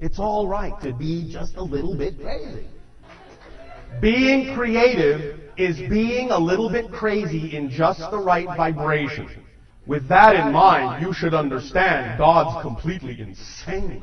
It's all right to be just a little bit crazy. Being creative is being a little bit crazy in just the right vibration. With that in mind, you should understand God's completely insane.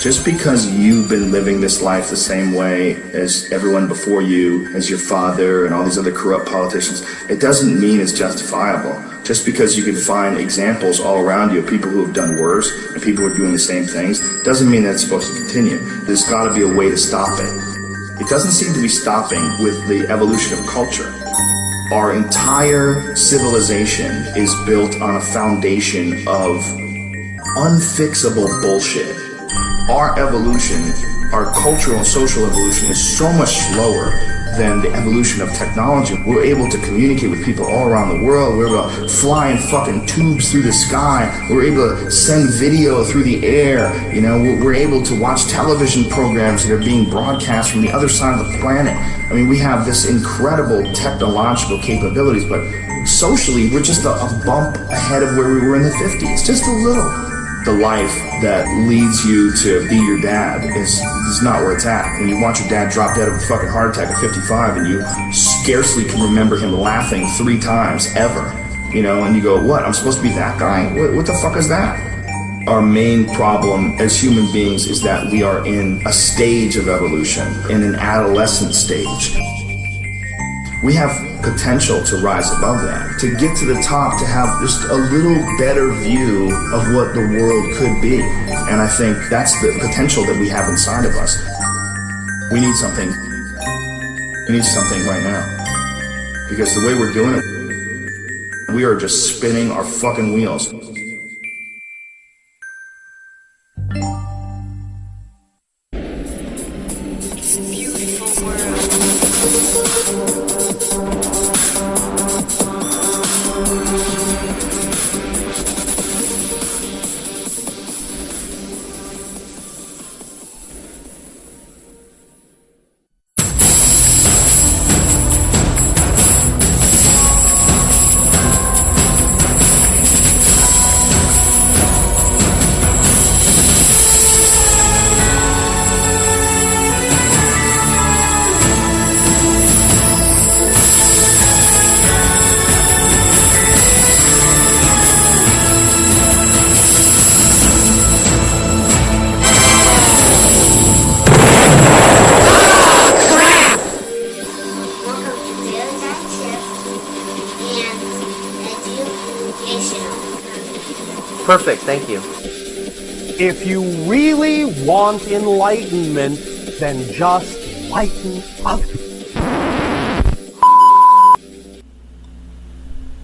Just because you've been living this life the same way as everyone before you, as your father and all these other corrupt politicians, it doesn't mean it's justifiable. Just because you can find examples all around you of people who have done worse and people who are doing the same things, doesn't mean that's supposed to continue. There's got to be a way to stop it. It doesn't seem to be stopping with the evolution of culture. Our entire civilization is built on a foundation of unfixable bullshit. Our evolution, our cultural and social evolution is so much slower than the evolution of technology. We're able to communicate with people all around the world. We're able to fly in fucking tubes through the sky. We're able to send video through the air. You know, we're able to watch television programs that are being broadcast from the other side of the planet. I mean, we have this incredible technological capabilities, but socially, we're just a bump ahead of where we were in the 50s. Just a little. The life that leads you to be your dad is not where it's at. When you watch your dad drop dead of a fucking heart attack at 55 and you scarcely can remember him laughing 3 times ever, you know, and you go, what, I'm supposed to be that guy? What the fuck is that? Our main problem as human beings is that we are in a stage of evolution, in an adolescent stage. We have potential to rise above that, to get to the top, to have just a little better view of what the world could be. And I think that's the potential that we have inside of us. We need something. We need something right now. Because the way we're doing it, we are just spinning our fucking wheels. It's a beautiful world. Perfect, thank you. If you really want enlightenment, then just lighten up.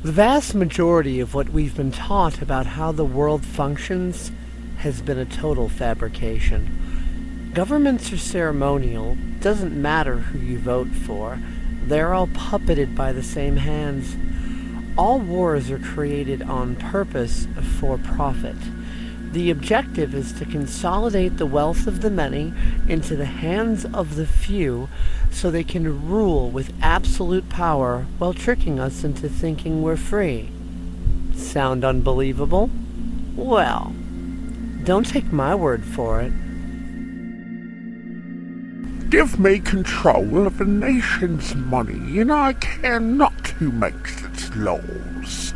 The vast majority of what we've been taught about how the world functions has been a total fabrication. Governments are ceremonial, doesn't matter who you vote for, they're all puppeted by the same hands. All wars are created on purpose for profit. The objective is to consolidate the wealth of the many into the hands of the few so they can rule with absolute power while tricking us into thinking we're free. Sound unbelievable? Well, don't take my word for it. Give me control of a nation's money, and I care not who makes its laws.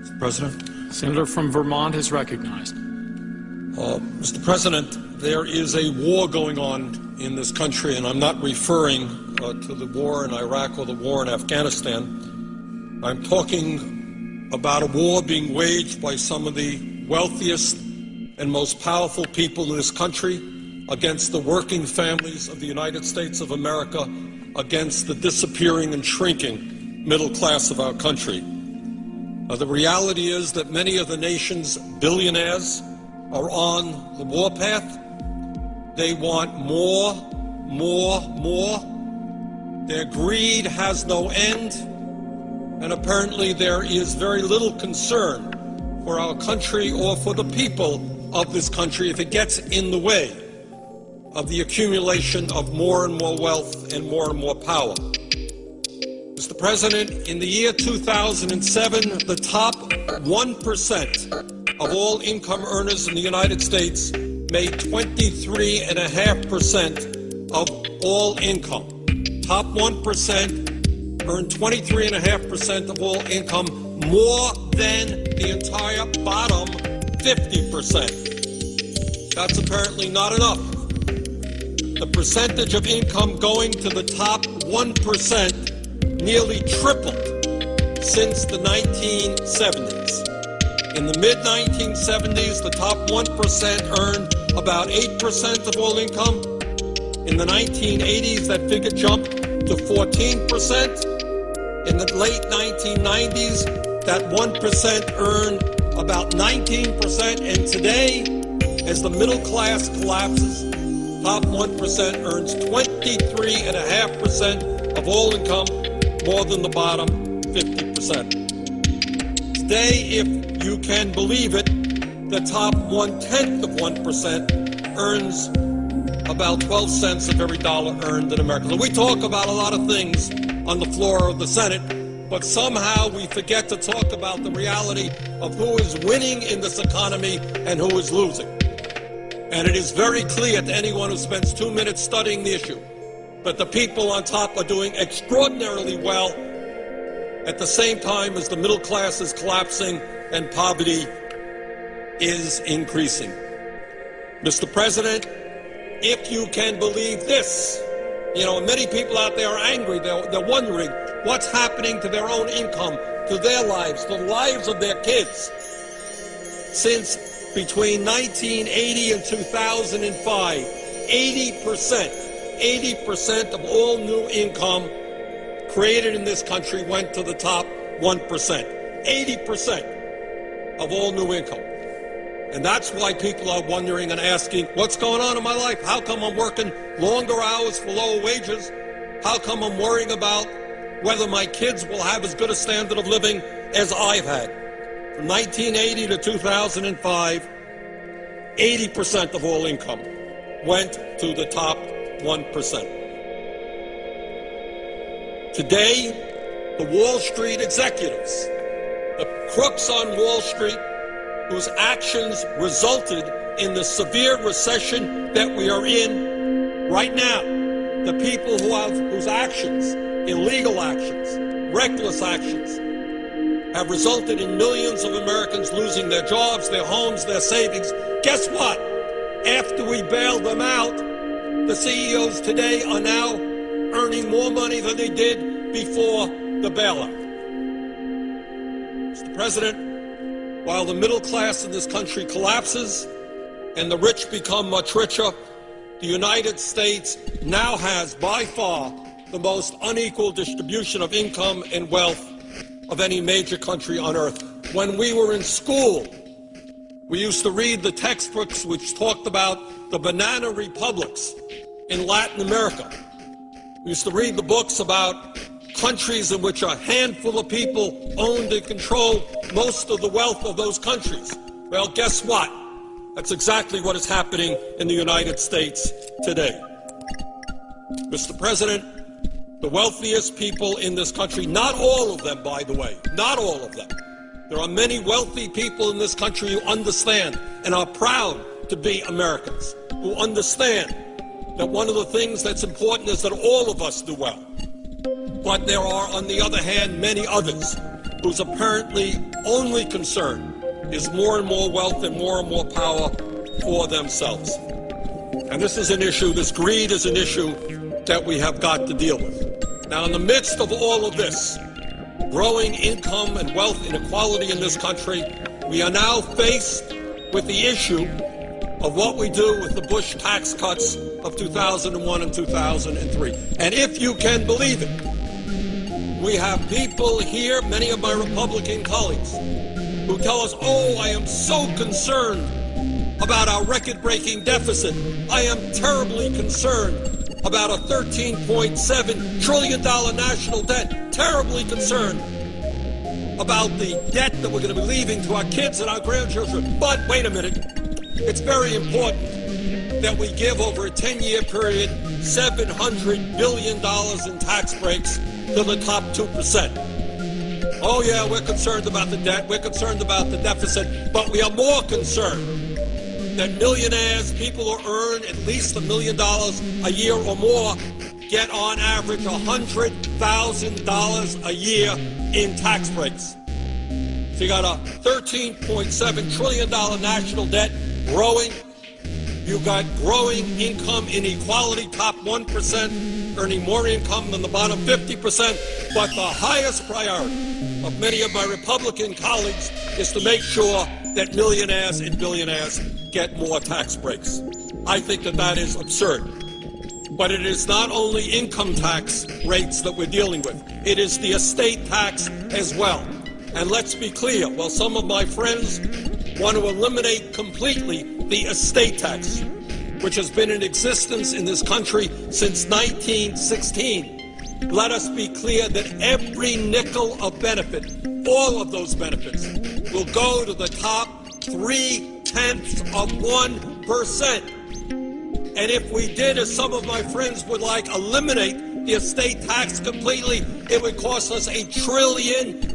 Mr. President, Senator from Vermont is recognized. Mr. President, there is a war going on in this country, and I'm not referring to the war in Iraq or the war in Afghanistan. I'm talking about a war being waged by some of the wealthiest and most powerful people in this country against the working families of the United States of America, against the disappearing and shrinking middle class of our country. The reality is that many of the nation's billionaires are on the warpath. They want more, more, more. Their greed has no end, and apparently there is very little concern for our country or for the people of this country if it gets in the way of the accumulation of more and more wealth and more power. Mr. President, in the year 2007, the top 1% of all income earners in the United States made 23.5% of all income. Top 1% earned 23.5% of all income, more than the entire bottom 50%. That's apparently not enough. The percentage of income going to the top 1% nearly tripled since the 1970s. In the mid-1970s, the top 1% earned about 8% of all income. In the 1980s, that figure jumped to 14%. In the late 1990s, that 1% earned about 19%. And today, as the middle class collapses, top 1% earns 23.5% of all income, more than the bottom 50%. Today, if you can believe it, the top 1/10 of 1% earns about 12 cents of every dollar earned in America. So we talk about a lot of things on the floor of the Senate, but somehow we forget to talk about the reality of who is winning in this economy and who is losing. And it is very clear to anyone who spends 2 minutes studying the issue that the people on top are doing extraordinarily well at the same time as the middle class is collapsing and poverty is increasing. Mr. President, if you can believe this, many people out there are angry. They're wondering what's happening to their own income, to their lives, to the lives of their kids. Since between 1980 and 2005, 80% of all new income created in this country went to the top 1%. 80% of all new income. And that's why people are wondering and asking, what's going on in my life? How come I'm working longer hours for lower wages? How come I'm worrying about whether my kids will have as good a standard of living as I've had? From 1980 to 2005, 80% of all income went to the top 1%. Today, the Wall Street executives, the crooks on Wall Street, whose actions resulted in the severe recession that we are in right now, the people whose actions, illegal actions, reckless actions, have resulted in millions of Americans losing their jobs, their homes, their savings. Guess what? After we bail them out, the CEOs today are now earning more money than they did before the bailout. Mr. President, while the middle class in this country collapses and the rich become much richer, the United States now has by far the most unequal distribution of income and wealth of any major country on earth. When we were in school, we used to read the textbooks which talked about the banana republics in Latin America. We used to read the books about countries in which a handful of people owned and controlled most of the wealth of those countries. Well, guess what? That's exactly what is happening in the United States today. Mr. President, the wealthiest people in this country, not all of them, by the way, not all of them. There are many wealthy people in this country who understand and are proud to be Americans, who understand that one of the things that's important is that all of us do well. But there are, on the other hand, many others whose apparently only concern is more and more wealth and more power for themselves. And this is an issue, this greed is an issue that we have got to deal with. Now, in the midst of all of this, growing income and wealth inequality in this country, we are now faced with the issue of what we do with the Bush tax cuts of 2001 and 2003. And if you can believe it, we have people here, many of my Republican colleagues, who tell us, oh, I am so concerned about our record-breaking deficit. I am terribly concerned about a $13.7 trillion national debt. Terribly concerned about the debt that we're going to be leaving to our kids and our grandchildren. But wait a minute. It's very important that we give over a 10-year period $700 billion in tax breaks to the top 2%. Oh yeah, we're concerned about the debt, we're concerned about the deficit, but we are more concerned that millionaires, people who earn at least $1 million a year or more, get on average $100,000 a year in tax breaks. So you got a $13.7 trillion national debt growing. You got growing income inequality, top 1% earning more income than the bottom 50%. But the highest priority of many of my Republican colleagues is to make sure that millionaires and billionaires get more tax breaks. I think that that is absurd. But it is not only income tax rates that we're dealing with. It is the estate tax as well. And let's be clear, while some of my friends want to eliminate completely the estate tax, which has been in existence in this country since 1916, let us be clear that every nickel of benefit, all of those benefits, will go to the top 0.3%. And if we did, as some of my friends would like, eliminate the estate tax completely, it would cost us $1 trillion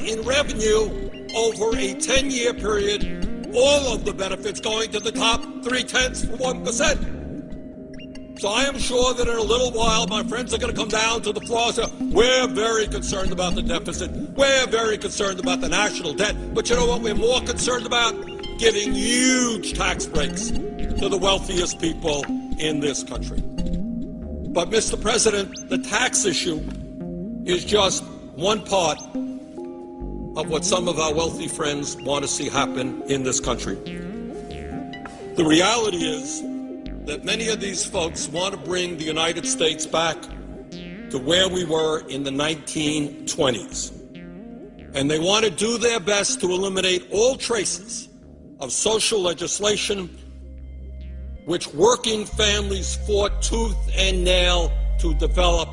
in revenue over a 10-year period, all of the benefits going to the top 0.3%. So I am sure that in a little while, my friends are going to come down to the floor and say, we're very concerned about the deficit. We're very concerned about the national debt. But you know what we're more concerned about? Giving huge tax breaks to the wealthiest people in this country. But, Mr. President, the tax issue is just one part of what some of our wealthy friends want to see happen in this country. The reality is that many of these folks want to bring the United States back to where we were in the 1920s. And they want to do their best to eliminate all traces of social legislation which working families fought tooth and nail to develop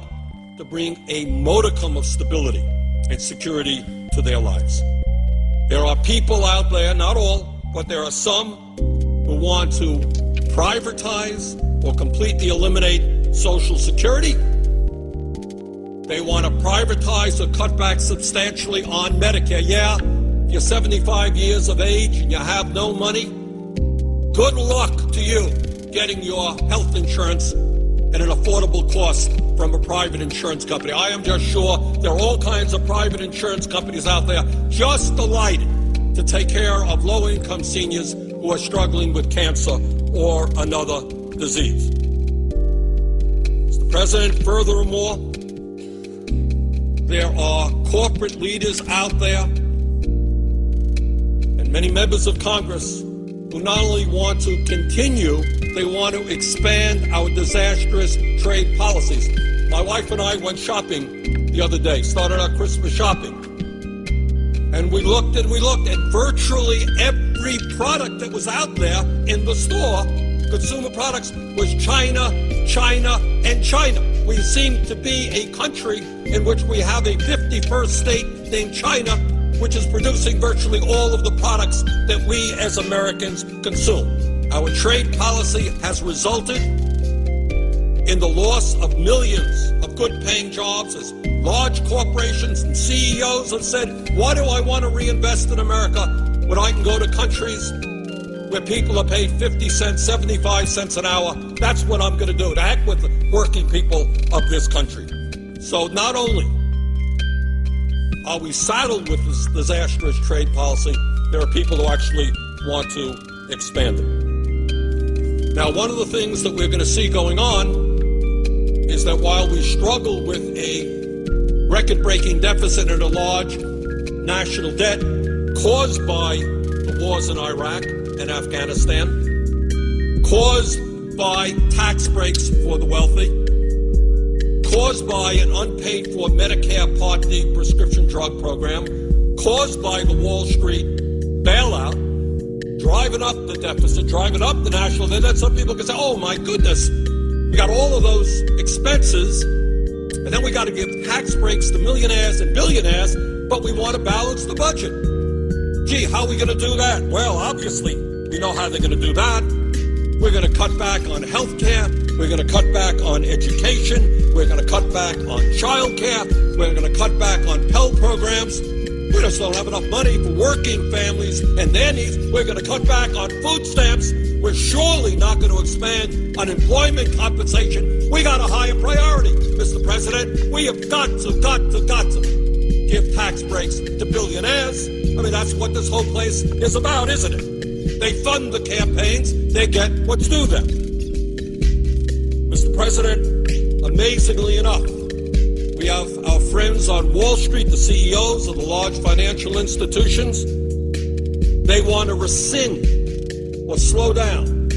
to bring a modicum of stability and security to their lives. There are people out there, not all, but there are some who want to privatize or completely eliminate Social Security. They want to privatize or cut back substantially on Medicare. Yeah, if you're 75 years of age and you have no money, good luck to you getting your health insurance at an affordable cost from a private insurance company. I am just sure there are all kinds of private insurance companies out there just delighted to take care of low-income seniors who are struggling with cancer or another disease. Mr. President, furthermore, there are corporate leaders out there and many members of Congress who not only want to continue, they want to expand our disastrous trade policies. My wife and I went shopping the other day, started our Christmas shopping. And we looked and virtually every product that was out there in the store consumer products was China, China, and China. We seem to be a country in which we have a 51st state named China, which is producing virtually all of the products that we as Americans consume. Our trade policy has resulted in the loss of millions of good-paying jobs as large corporations and CEOs have said, why do I want to reinvest in America when I can go to countries where people are paid 50 cents, 75 cents an hour? That's what I'm going to do, to heck with the working people of this country. So not only are we saddled with this disastrous trade policy, there are people who actually want to expand it. Now, one of the things that we're going to see going on is that while we struggle with a record-breaking deficit and a large national debt caused by the wars in Iraq and Afghanistan, caused by tax breaks for the wealthy, caused by an unpaid-for Medicare Part D prescription drug program, caused by the Wall Street bailout, driving up the deficit, driving up the national debt, that some people can say, oh my goodness, we got all of those expenses, and then we got to give tax breaks to millionaires and billionaires, but we want to balance the budget. Gee, how are we going to do that? Well, obviously, we know how they're going to do that. We're going to cut back on health care. We're going to cut back on education. We're going to cut back on child care. We're going to cut back on Pell programs. We just don't have enough money for working families and their needs. We're going to cut back on food stamps. We're surely not going to expand unemployment compensation. We got a higher priority, Mr. President. We have got to give tax breaks to billionaires. I mean, that's what this whole place is about, isn't it? They fund the campaigns. They get what's due them. Mr. President, amazingly enough, we have our friends on Wall Street, the CEOs of the large financial institutions. They want to rescind or slow down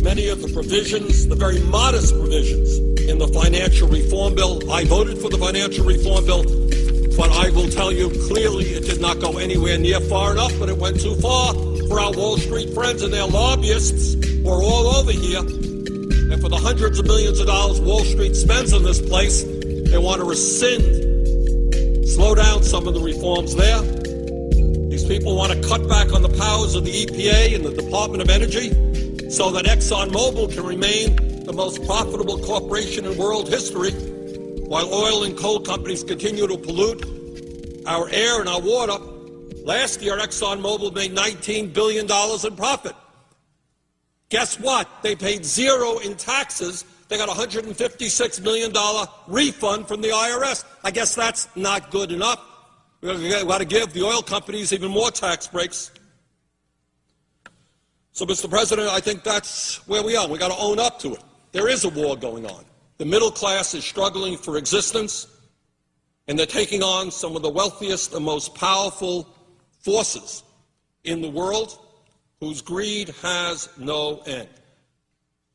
many of the provisions, the very modest provisions in the financial reform bill. I voted for the financial reform bill, but I will tell you clearly it did not go anywhere near far enough, but it went too far for our Wall Street friends and their lobbyists who are all over here. And for the hundreds of millions of dollars Wall Street spends on this place, they want to rescind, slow down some of the reforms there. These people want to cut back on the powers of the EPA and the Department of Energy so that ExxonMobil can remain the most profitable corporation in world history, while oil and coal companies continue to pollute our air and our water. Last year, ExxonMobil made $19 billion in profit. Guess what? They paid zero in taxes. They got a $156 million refund from the IRS. I guess that's not good enough. We've got to give the oil companies even more tax breaks. So, Mr. President, I think that's where we are. We've got to own up to it. There is a war going on. The middle class is struggling for existence, and they're taking on some of the wealthiest and most powerful forces in the world whose greed has no end.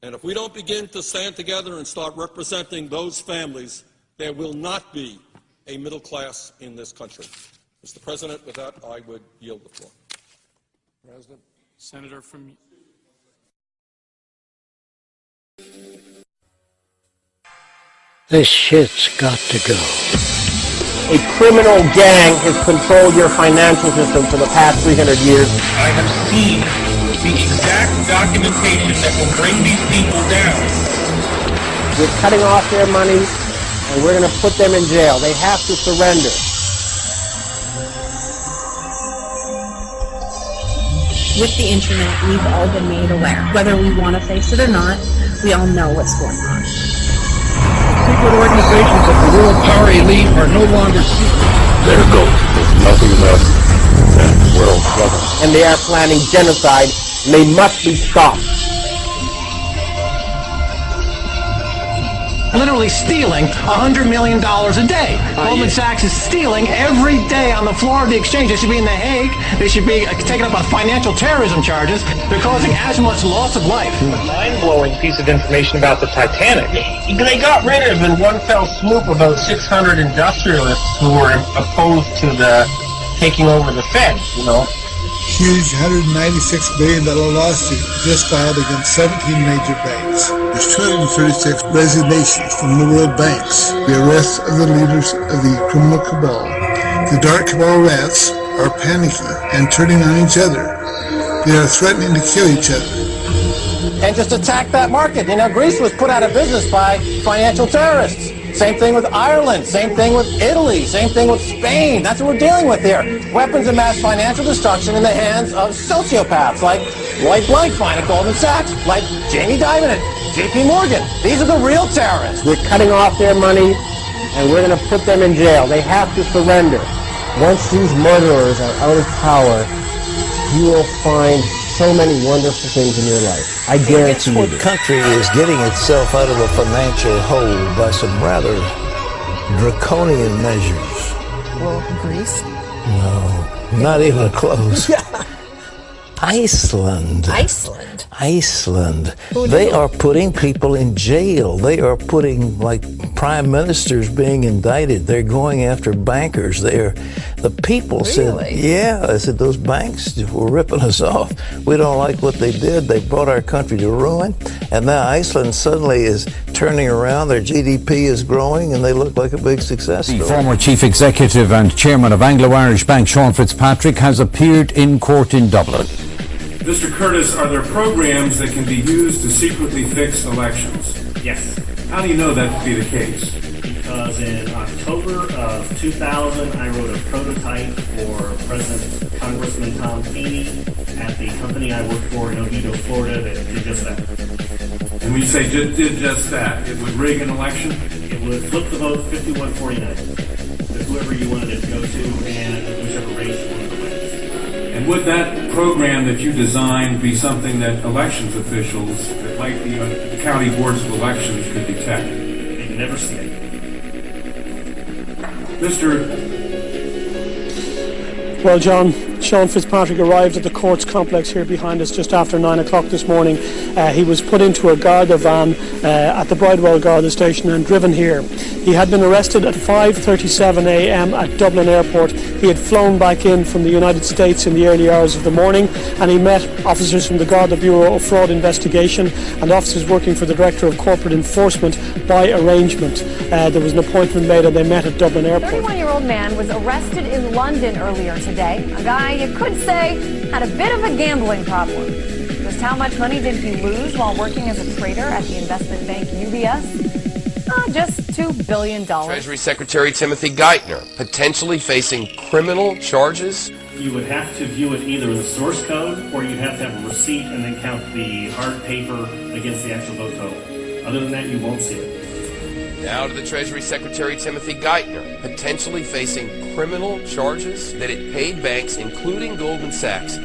And if we don't begin to stand together and start representing those families, there will not be a middle class in this country. Mr. President, with that, I would yield the floor. President. Senator from... This shit's got to go. A criminal gang has controlled your financial system for the past 300 years. I have seen the exact documentation that will bring these people down. We're cutting off their money, and we're going to put them in jail. They have to surrender. With the internet, we've all been made aware. Whether we want to face it or not, we all know what's going on. Secret organizations of the world power elite are no longer secret. Their goal is nothing less than world government. And they are planning genocide, and they must be stopped. Literally stealing $100 million a day. Goldman Sachs is stealing every day on the floor of the exchange. They should be in The Hague. They should be taken up on financial terrorism charges. They're causing as much loss of life. A mind-blowing piece of information about the Titanic. They got rid of, in one fell swoop, about 600 industrialists who were opposed to the taking over the Fed, you know. huge $196 billion lawsuit just filed against 17 major banks. There's 236 resignations from the world banks. The arrests of the leaders of the criminal cabal. The dark cabal rats are panicking and turning on each other. They are threatening to kill each other. And just attack that market. You know, Greece was put out of business by financial terrorists. Same thing with Ireland. Same thing with Italy. Same thing with Spain. That's what we're dealing with here. Weapons of mass financial destruction in the hands of sociopaths like Lloyd Blankfein at Goldman Sachs, like Jamie Dimon at JP Morgan. These are the real terrorists. We're cutting off their money, and we're going to put them in jail. They have to surrender. Once these murderers are out of power, you will find so many wonderful things in your life. I guarantee you. This country is getting itself out of a financial hole by some rather draconian measures. Well, Greece? No, not even close. Iceland. They are putting people in jail. They are putting, like, prime ministers being indicted. They're going after bankers. The people said, I said, those banks were ripping us off. We don't like what they did. They brought our country to ruin. And now Iceland suddenly is turning around. Their GDP is growing, and they look like a big success story. The former chief executive and chairman of Anglo-Irish Bank, Sean Fitzpatrick, has appeared in court in Dublin. Mr. Curtis, are there programs that can be used to secretly fix elections? Yes. How do you know that to be the case? Because in October of 2000, I wrote a prototype for President Congressman Tom Feeney at the company I worked for in Oviedo, Florida, that did just that. And when you say did just that, it would rig an election? It would flip the vote 51-49 to whoever you wanted it to go to and whichever race you wanted to win. And would that program that you designed be something that elections officials, like the county boards of elections, could detect? They can never see it. Well, Sean Fitzpatrick arrived at the courts complex here behind us just after 9 o'clock this morning. He was put into a Garda van at the Bridewell Garda station and driven here. He had been arrested at 5:37 a.m. at Dublin Airport. He had flown back in from the United States in the early hours of the morning, and he met officers from the Garda Bureau of Fraud Investigation and officers working for the Director of Corporate Enforcement by arrangement. There was an appointment made and they met at Dublin Airport. A 31-year-old man was arrested in London earlier today. A guy you could say had a bit of a gambling problem. Just how much money did he lose while working as a trader at the investment bank UBS? Just $2 billion. Treasury Secretary Timothy Geithner potentially facing criminal charges. You would have to view it either in the source code or you'd have to have a receipt and then count the hard paper against the actual vote total. Other than that, you won't see it. Now to the Treasury Secretary Timothy Geithner, potentially facing criminal charges that it paid banks, including Goldman Sachs,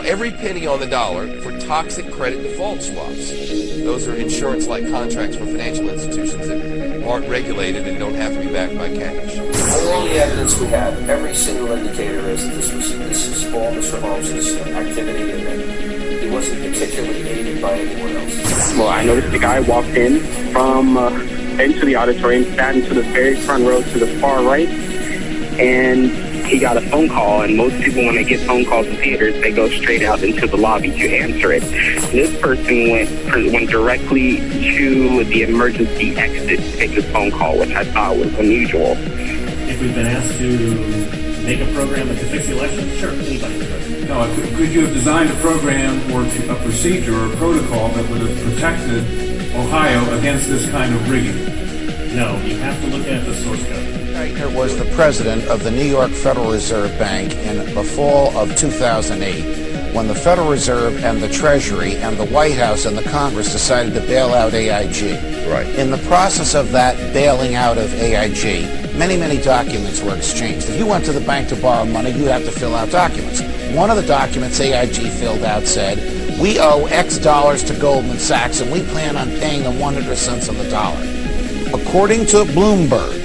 every penny on the dollar for toxic credit default swaps. Those are insurance-like contracts for financial institutions that aren't regulated and don't have to be backed by cash. All the evidence we have, every single indicator is that this is all Mr. Holmes' activity and that he wasn't particularly aided by anyone else. Well, I noticed the guy walked in from into the auditorium, sat into the very front row to the far right, and he got a phone call, and most people, when they get phone calls in theaters, they go straight out into the lobby to answer it. This person went directly to the emergency exit to take his phone call, which I thought was unusual. If we've been asked to make a program that could fix the election, sure, anybody could. No, could you have designed a program or a procedure or a protocol that would have protected Ohio against this kind of rigging? No, you have to look at the source code. Geithner was the president of the New York Federal Reserve Bank in the fall of 2008 when the Federal Reserve and the Treasury and the White House and the Congress decided to bail out AIG. Right. In the process of that bailing out of AIG, many documents were exchanged. If you went to the bank to borrow money, you had to fill out documents. One of the documents AIG filled out said, "We owe X dollars to Goldman Sachs and we plan on paying them 100 cents on the dollar." According to Bloomberg,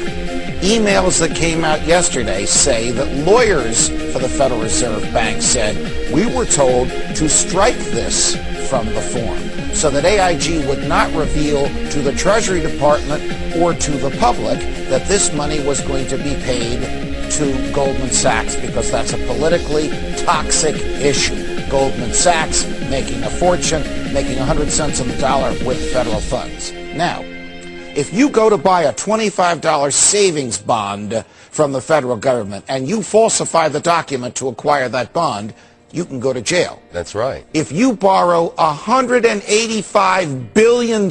emails that came out yesterday say that lawyers for the Federal Reserve Bank said, "We were told to strike this from the form so that AIG would not reveal to the Treasury Department or to the public that this money was going to be paid to Goldman Sachs because that's a politically toxic issue. Goldman Sachs making a fortune, making 100 cents on the dollar with federal funds. Now, if you go to buy a $25 savings bond from the federal government and you falsify the document to acquire that bond, you can go to jail. That's right. If you borrow $185 billion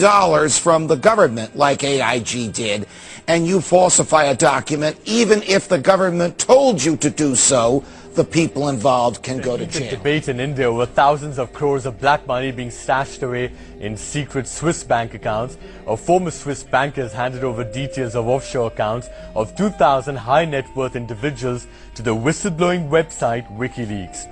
from the government, like AIG did, and you falsify a document, even if the government told you to do so, the people involved can go to jail. Debate in India over thousands of crores of black money being stashed away in secret Swiss bank accounts. A former Swiss banker has handed over details of offshore accounts of 2,000 high net worth individuals to the whistleblowing website WikiLeaks.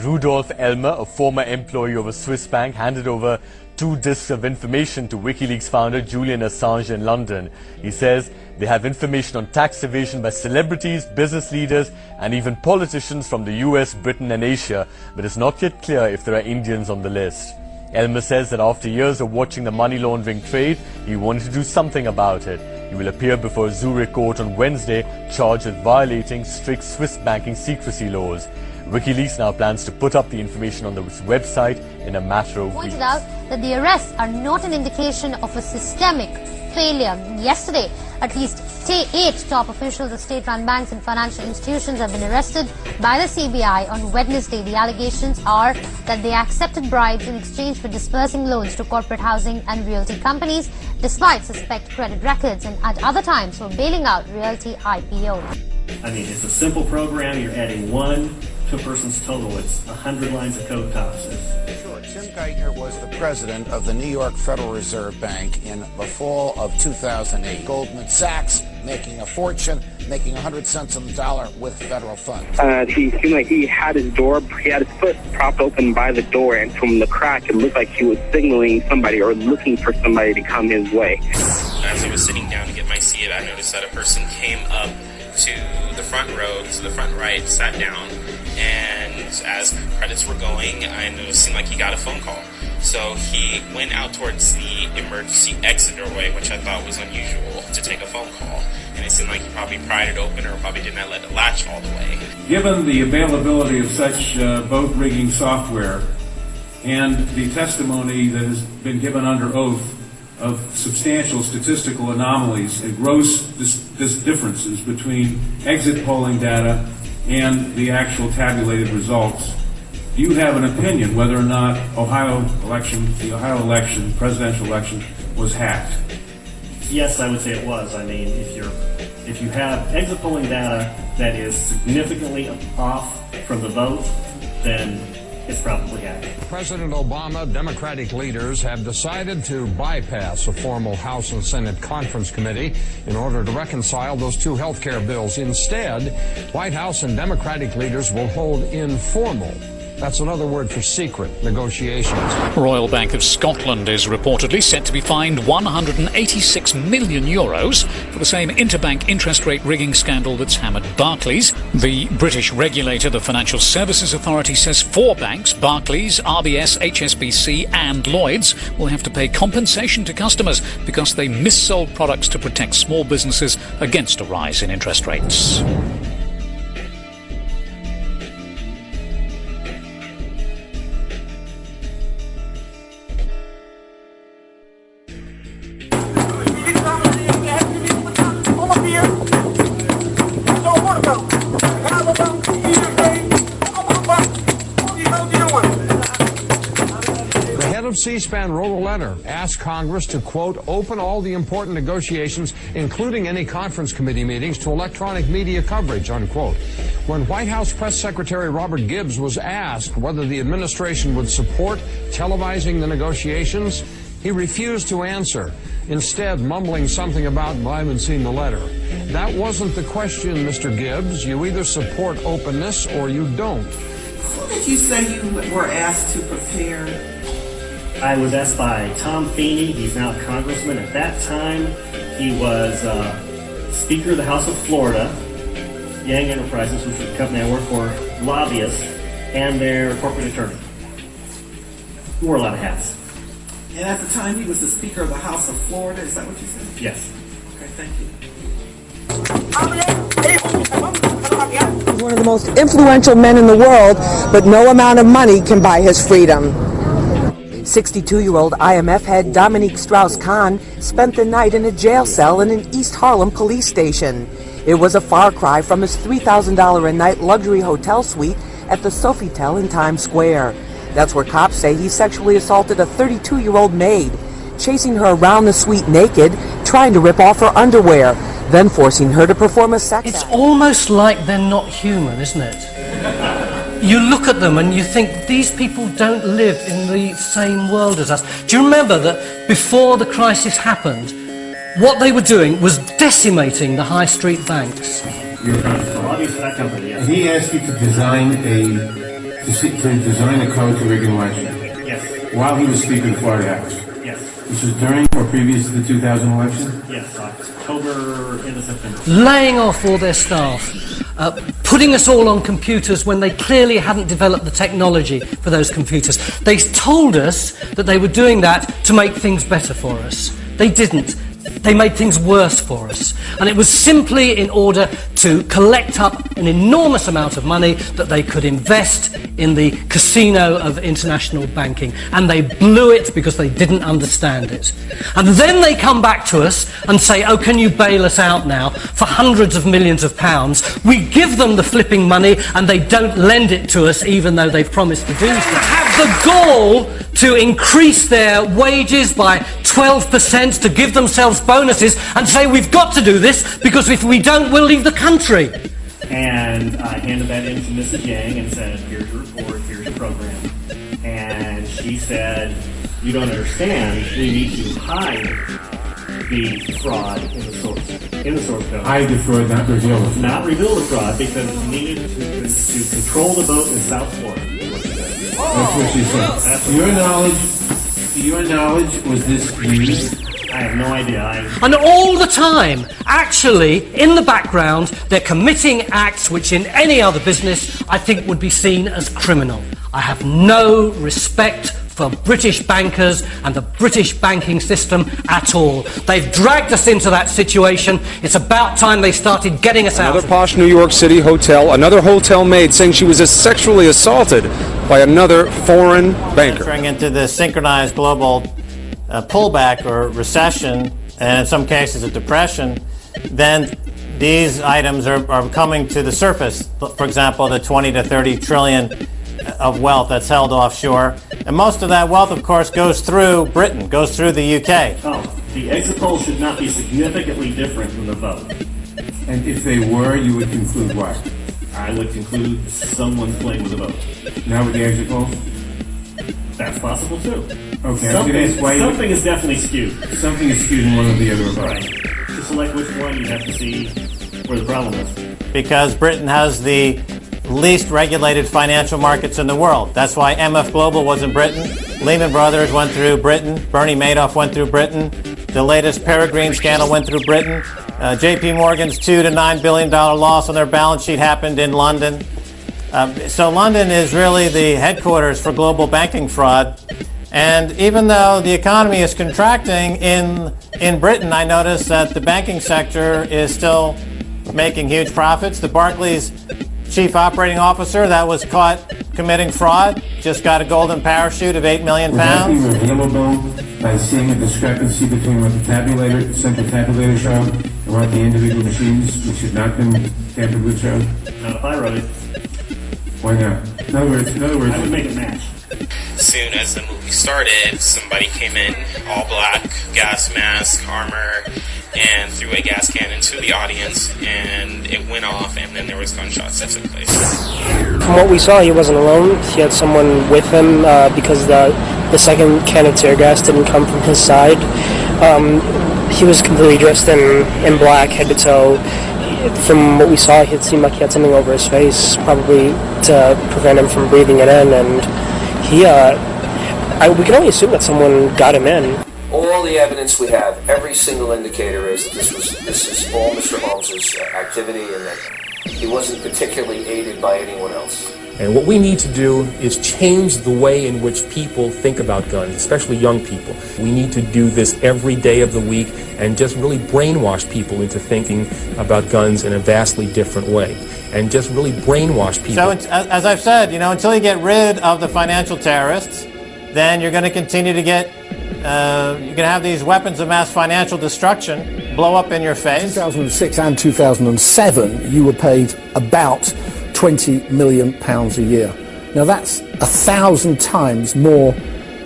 Rudolf Elmer, a former employee of a Swiss bank, handed over 2 disks of information to WikiLeaks founder Julian Assange in London. He says they have information on tax evasion by celebrities, business leaders, and even politicians from the US, Britain, and Asia, but it's not yet clear if there are Indians on the list. Elmer says that after years of watching the money laundering trade, he wanted to do something about it. He will appear before a Zurich court on Wednesday, charged with violating strict Swiss banking secrecy laws. WikiLeaks now plans to put up the information on the website in a matter of weeks. Pointed out that the arrests are not an indication of a systemic failure. Yesterday, at least 8 top officials of state-run banks and financial institutions have been arrested by the CBI on Wednesday. The allegations are that they accepted bribes in exchange for dispersing loans to corporate housing and realty companies, despite suspect credit records, and at other times were bailing out realty IPOs. I mean, it's a simple program. You're adding 1 to a person's total. It's 100 lines of code tops. Sure. Tim Geithner was the president of the New York Federal Reserve Bank in the fall of 2008. Goldman Sachs making a fortune, making 100 cents on the dollar with federal funds. He seemed like he had his foot propped open by the door, and from the crack, it looked like he was signaling somebody or looking for somebody to come his way. As I was sitting down to get my seat, I noticed that a person came up to the front row, to the front right, sat down, and as credits were going, I noticed it seemed like he got a phone call. So he went out towards the emergency exit doorway, which I thought was unusual, to take a phone call. And it seemed like he probably pried it open or probably did not let it latch all the way. Given the availability of such vote rigging software and the testimony that has been given under oath of substantial statistical anomalies and gross differences between exit polling data and the actual tabulated results, do you have an opinion whether or not the Ohio election, presidential election, was hacked? Yes, I would say it was. I mean, if you have exit polling data that is significantly off from the vote, then it's probably hacked. President Obama, Democratic leaders have decided to bypass a formal House and Senate conference committee in order to reconcile those 2 health care bills. Instead, White House and Democratic leaders will hold informal, that's another word for secret, negotiations. Royal Bank of Scotland is reportedly set to be fined €186 million for the same interbank interest rate rigging scandal that's hammered Barclays. The British regulator, the Financial Services Authority, says 4 banks, Barclays, RBS, HSBC and Lloyds, will have to pay compensation to customers because they missold products to protect small businesses against a rise in interest rates. C-SPAN wrote a letter, asked Congress to, quote, open all the important negotiations, including any conference committee meetings, to electronic media coverage, unquote. When White House Press Secretary Robert Gibbs was asked whether the administration would support televising the negotiations, he refused to answer, instead mumbling something about, well, I haven't seen the letter. That wasn't the question, Mr. Gibbs. You either support openness or you don't. Who did you say you were asked to prepare? I was asked by Tom Feeney. He's now a congressman. At that time, he was Speaker of the House of Florida, Yang Enterprises, which is the company I work for, lobbyist, and their corporate attorney. He wore a lot of hats. And at the time, he was the Speaker of the House of Florida. Is that what you said? Yes. Okay, thank you. He's one of the most influential men in the world, but no amount of money can buy his freedom. 62-year-old IMF head Dominique Strauss-Kahn spent the night in a jail cell in an East Harlem police station. It was a far cry from his $3,000 a night luxury hotel suite at the Sofitel in Times Square. That's where cops say he sexually assaulted a 32-year-old maid, chasing her around the suite naked, trying to rip off her underwear, then forcing her to perform a sex act. It's almost like they're not human, isn't it? You look at them and you think these people don't live in the same world as us. Do you remember that before the crisis happened, what they were doing was decimating the high street banks? He asked you to design a code to rig an election. Yes. While he was Speaker of the Florida House. Yes. This was during or previous to the 2000 election? Yes, October into September. Laying off all their staff, putting us all on computers when they clearly hadn't developed the technology for those computers. They told us that they were doing that to make things better for us. They didn't. They made things worse for us. And it was simply in order to collect up an enormous amount of money that they could invest in the casino of international banking. And they blew it because they didn't understand it. And then they come back to us and say, oh, can you bail us out now for hundreds of millions of pounds? We give them the flipping money and they don't lend it to us even though they've promised to do so. Have the gall to increase their wages by 12%, to give themselves bonuses and say we've got to do this because if we don't we'll leave the country. And I handed that in to Mrs. Yang and said, here's your report, here's your program. And she said, you don't understand, we need to hide the fraud in the source code. Hide the fraud, not reveal the fraud. Not reveal the fraud because we needed to control the vote in South Florida. That's what she said. To your knowledge, was this used? I have no idea. And all the time, actually, in the background, they're committing acts which in any other business I think would be seen as criminal. I have no respect for British bankers and the British banking system at all. They've dragged us into that situation. It's about time they started getting us out. Another posh New York City hotel, another hotel maid saying she was sexually assaulted by another foreign banker. Entering into the synchronized global pullback or recession, and in some cases a depression, then these items are coming to the surface. For example, the 20 to 30 trillion of wealth that's held offshore. And most of that wealth, of course, goes through Britain, goes through the UK. Oh, the exit polls should not be significantly different from the vote. And if they were, you would conclude what? I would conclude someone's playing with the vote. Not with the exit polls? That's possible too. Okay, something is definitely skewed. Something is skewed in one of the other votes. Right. To select which one, you have to see where the problem is. Because Britain has the least regulated financial markets in the world. That's why MF Global was in Britain. Lehman Brothers went through Britain. Bernie Madoff went through Britain. The latest Peregrine scandal went through Britain. JP Morgan's $2 to $9 billion loss on their balance sheet happened in London. So London is really the headquarters for global banking fraud. And even though the economy is contracting in Britain, I noticed that the banking sector is still making huge profits. The Barclays chief operating officer that was caught committing fraud just got a golden parachute of £8 million. Was that revealable by seeing a discrepancy between what the central tabulator showed and what the individual machines, which had not been tampered with, showed? Not if I wrote it. Why not? In other words, I would make it match. As soon as the movie started, somebody came in, all black, gas mask, armor, and threw a gas can into the audience, and it went off, and then there was gunshots that took place. From what we saw, he wasn't alone. He had someone with him because the second can of tear gas didn't come from his side. He was completely dressed in black, head to toe. From what we saw, it seemed like he had something over his face, probably to prevent him from breathing it in, and we can only assume that someone got him in. All the evidence we have, every single indicator is that this is all Mr. Holmes's activity and that he wasn't particularly aided by anyone else. And what we need to do is change the way in which people think about guns, especially young people. We need to do this every day of the week and just really brainwash people into thinking about guns in a vastly different way. And just really brainwash people. So, as I've said, until you get rid of the financial terrorists, then you're going to continue to get, you're going to have these weapons of mass financial destruction blow up in your face. 2006 and 2007, you were paid about £20 million a year. Now that's 1,000 times more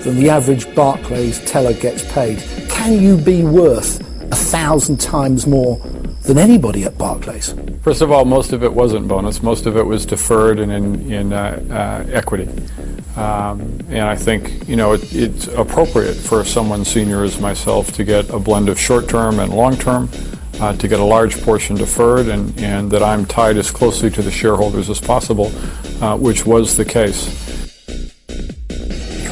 than the average Barclays teller gets paid. Can you be worth 1,000 times more than anybody at Barclays? First of all, most of it wasn't bonus. Most of it was deferred and in equity. And I think, it's appropriate for someone senior as myself to get a blend of short-term and long-term, to get a large portion deferred, and that I'm tied as closely to the shareholders as possible, which was the case. The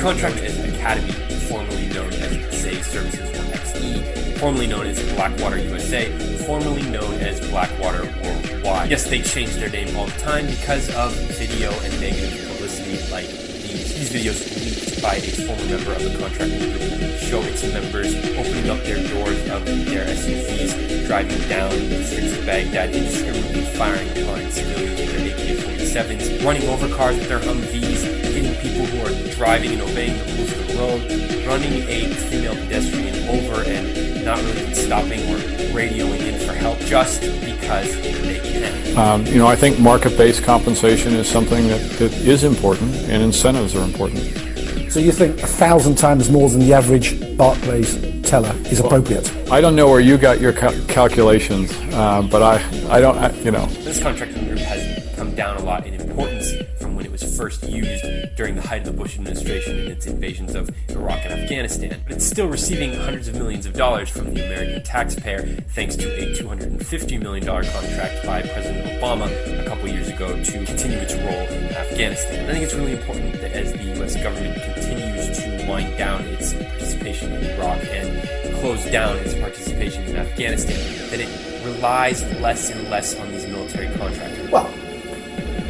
contract is Academy, formerly known as Say Services, or XE, formerly known as Blackwater USA, formerly known as Blackwater Worldwide. Yes, they change their name all the time because of video and negative publicity, like these videos leaked by a former member of the contract group show its members opening up their doors of their SUVs, driving down the streets of Baghdad, indiscriminately firing upon civilians with their AK-47s, running over cars with their Humvees, hitting people who are driving and obeying the rules of the road, running a female pedestrian over and not really stopping or radioing in for help just because they can. I think market-based compensation is something that is important, and incentives are important. So you think 1,000 times more than the average Barclays teller is appropriate? I don't know where you got your calculations, but I don't. This contracting group has come down a lot in importance from when it was first used during the height of the Bush administration and its invasions of Iraq and Afghanistan. But it's still receiving hundreds of millions of dollars from the American taxpayer thanks to a $250 million contract by President Obama a couple years ago to continue its role in Afghanistan. And I think it's really important that as the U.S. government continues to wind down its participation in Iraq and close down its participation in Afghanistan, that it relies less and less on these military contractors. Well,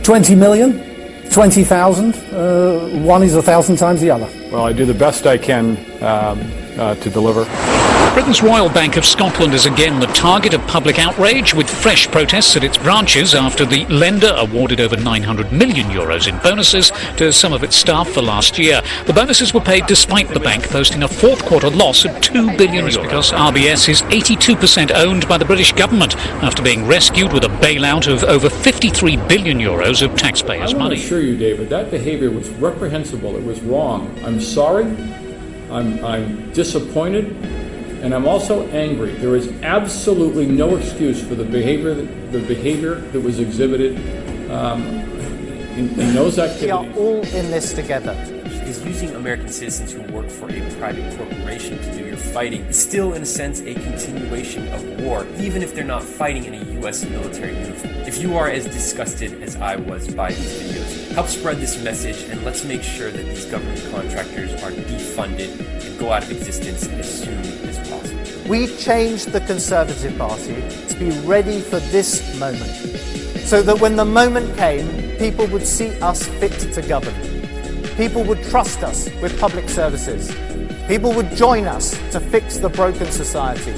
20 million? 20,000, one is 1,000 times the other. Well, I do the best I can to deliver. Britain's Royal Bank of Scotland is again the target of public outrage, with fresh protests at its branches after the lender awarded over €900 million in bonuses to some of its staff for last year. The bonuses were paid despite the bank posting a fourth quarter loss of €2 billion because RBS is 82% owned by the British government after being rescued with a bailout of over €53 billion of taxpayers' money. I want to assure you, David, that behavior was reprehensible. It was wrong. I'm sorry. I'm disappointed. And I'm also angry. There is absolutely no excuse for the behavior that was exhibited in those activities. We are all in this together. Is using American citizens who work for a private corporation to do your fighting is still, in a sense, a continuation of war, even if they're not fighting in a U.S. military uniform. If you are as disgusted as I was by these videos, help spread this message, and let's make sure that these government contractors are defunded and go out of existence as soon as possible. We changed the Conservative Party to be ready for this moment, so that when the moment came, people would see us fit to govern. People would trust us with public services. People would join us to fix the broken society.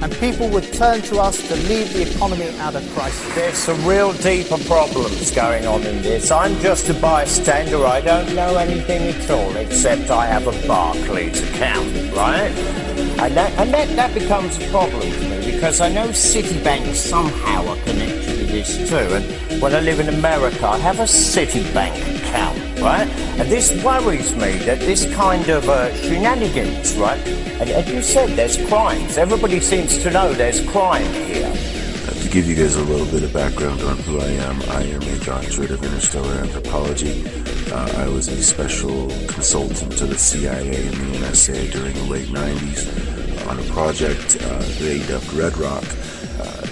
And people would turn to us to lead the economy out of crisis. There's some real deeper problems going on in this. I'm just a bystander. I don't know anything at all, except I have a Barclays account, right? And that becomes a problem to me, because I know Citibank somehow are connected to this too. And when I live in America, I have a Citibank account, right? And this worries me, that this kind of shenanigans, right? And as you said, there's crimes. Everybody seems to know there's crime here. To give you guys a little bit of background on who I am a doctorate of interstellar anthropology. I was a special consultant to the CIA and the NSA during the late 90s on a project they dubbed Red Rock.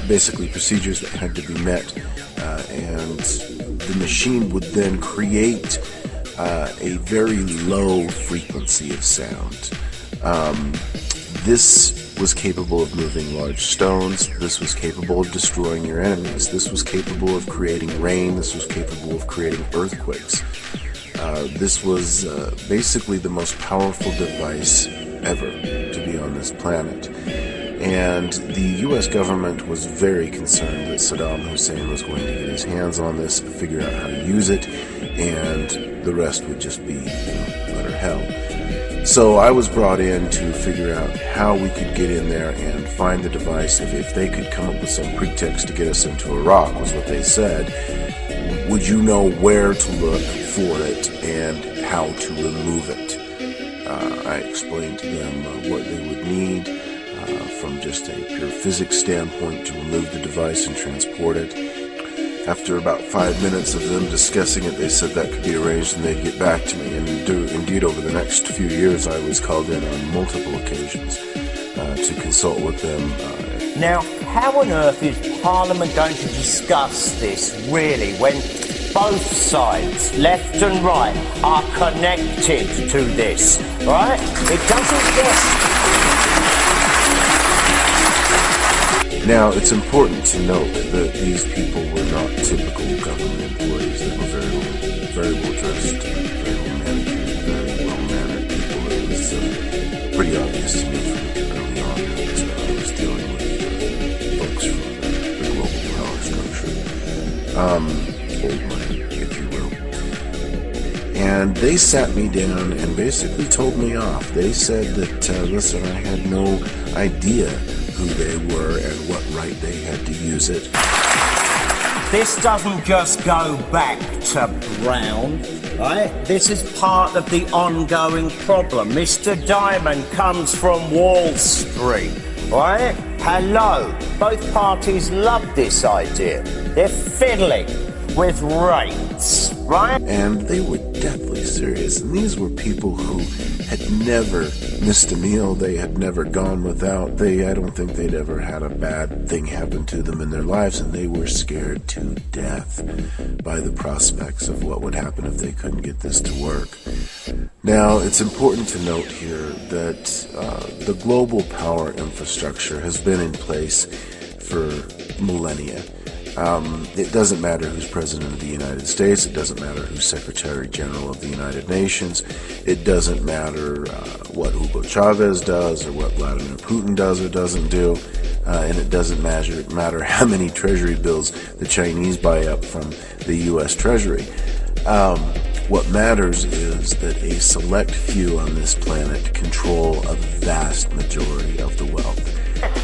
Basically procedures that had to be met, and the machine would then create a very low frequency of sound. This was capable of moving large stones. This was capable of destroying your enemies. This was capable of creating rain. This was capable of creating earthquakes. This was basically the most powerful device ever to be on this planet. And the U.S. government was very concerned that Saddam Hussein was going to get his hands on this, figure out how to use it, and the rest would just be, utter hell. So I was brought in to figure out how we could get in there and find the device. If they could come up with some pretext to get us into Iraq, was what they said, would you know where to look for it and how to remove it? I explained to them what they would need from just a pure physics standpoint to remove the device and transport it. After about 5 minutes of them discussing it, they said that could be arranged and they'd get back to me. And indeed, over the next few years, I was called in on multiple occasions to consult with them. Now, how on earth is Parliament going to discuss this, really, when both sides, left and right, are connected to this, right? It doesn't just... Now, it's important to note that these people were not typical government employees. They were very well dressed, very well manicured, very well mannered people. It was pretty obvious to me from early on that I was dealing with folks from the global power structure, old money, if you will. And they sat me down and basically told me off. They said that, listen, I had no idea who they were and what right they had to use it. This doesn't just go back to Brown, right? This is part of the ongoing problem. Mr. Diamond comes from Wall Street, right? Hello. Both parties love this idea. They're fiddling with rates, right? And they were deathly serious. And these were people who had never missed a meal. They had never gone without. I don't think they'd ever had a bad thing happen to them in their lives, and they were scared to death by the prospects of what would happen if they couldn't get this to work. Now, it's important to note here that the global power infrastructure has been in place for millennia. It doesn't matter who's President of the United States. It doesn't matter who's Secretary General of the United Nations. It doesn't matter what Hugo Chavez does or what Vladimir Putin does or doesn't do. And it doesn't matter how many treasury bills the Chinese buy up from the U.S. Treasury. What matters is that a select few on this planet control a vast majority of the wealth.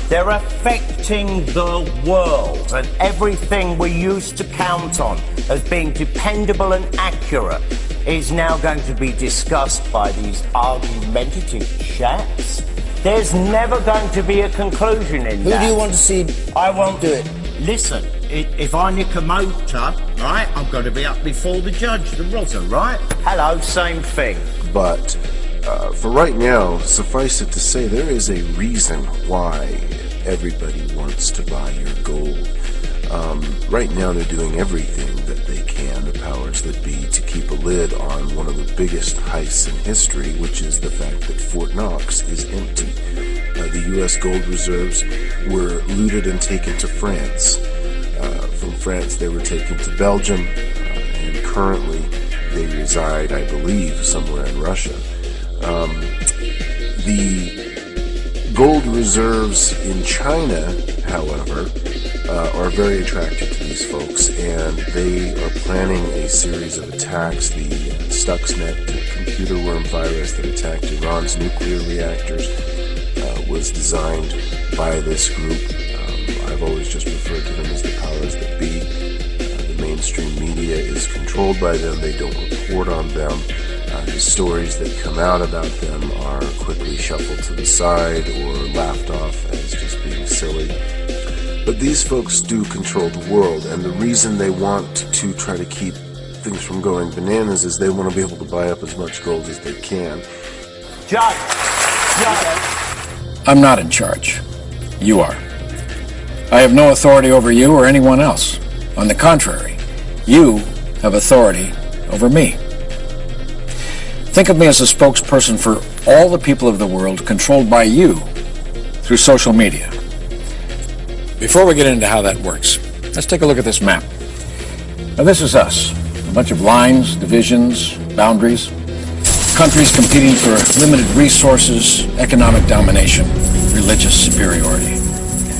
They're affecting the world, and everything we used to count on as being dependable and accurate is now going to be discussed by these argumentative chaps. There's never going to be a conclusion in that. Who do you want to see? I won't do it. Listen, if I nick a motor, right, I'm going to be up before the judge, the Rosa, right? Hello, same thing. But for right now, suffice it to say, there is a reason why everybody wants to buy your gold. Right now, they're doing everything that they can, the powers that be, to keep a lid on one of the biggest heists in history, which is the fact that Fort Knox is empty. The U.S. gold reserves were looted and taken to France. From France, they were taken to Belgium, and currently they reside, I believe, somewhere in Russia. The gold reserves in China, however, are very attractive to these folks, and they are planning a series of attacks. The Stuxnet computer worm virus that attacked Iran's nuclear reactors was designed by this group. I've always just referred to them as the powers that be. The mainstream media is controlled by them. They don't report on them. The stories that come out about them are quickly shuffled to the side or laughed off as just being silly. But these folks do control the world, and the reason they want to try to keep things from going bananas is they want to be able to buy up as much gold as they can. Judge! I'm not in charge. You are. I have no authority over you or anyone else. On the contrary, you have authority over me. Think of me as a spokesperson for all the people of the world, controlled by you through social media. Before we get into how that works, let's take a look at this map. Now, this is us. A bunch of lines, divisions, boundaries. Countries competing for limited resources, economic domination, religious superiority.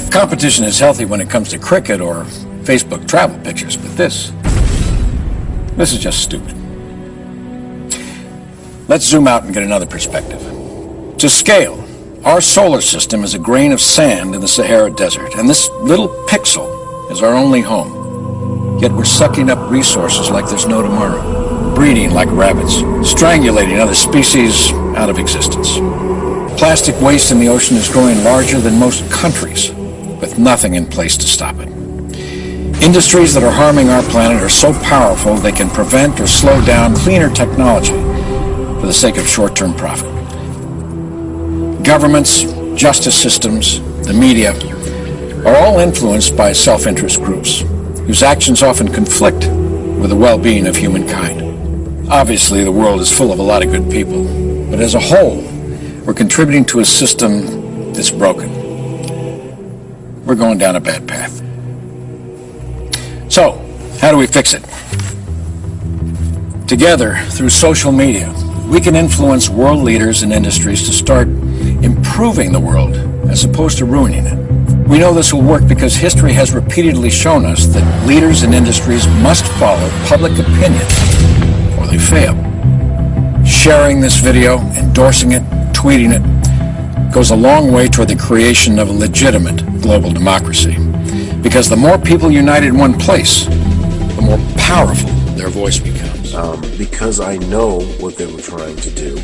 Competition is healthy when it comes to cricket or Facebook travel pictures, but this is just stupid. Let's zoom out and get another perspective. To scale, our solar system is a grain of sand in the Sahara Desert, and this little pixel is our only home. Yet we're sucking up resources like there's no tomorrow, breeding like rabbits, strangulating other species out of existence. Plastic waste in the ocean is growing larger than most countries, with nothing in place to stop it. Industries that are harming our planet are so powerful they can prevent or slow down cleaner technology for the sake of short-term profit. Governments, justice systems, the media are all influenced by self-interest groups whose actions often conflict with the well-being of humankind. Obviously, the world is full of a lot of good people, but as a whole, we're contributing to a system that's broken. We're going down a bad path. So, how do we fix it? Together, through social media, we can influence world leaders and industries to start improving the world as opposed to ruining it. We know this will work because history has repeatedly shown us that leaders and industries must follow public opinion or they fail. Sharing this video, endorsing it, tweeting it, goes a long way toward the creation of a legitimate global democracy. Because the more people unite in one place, the more powerful their voice becomes. Because I know what they were trying to do,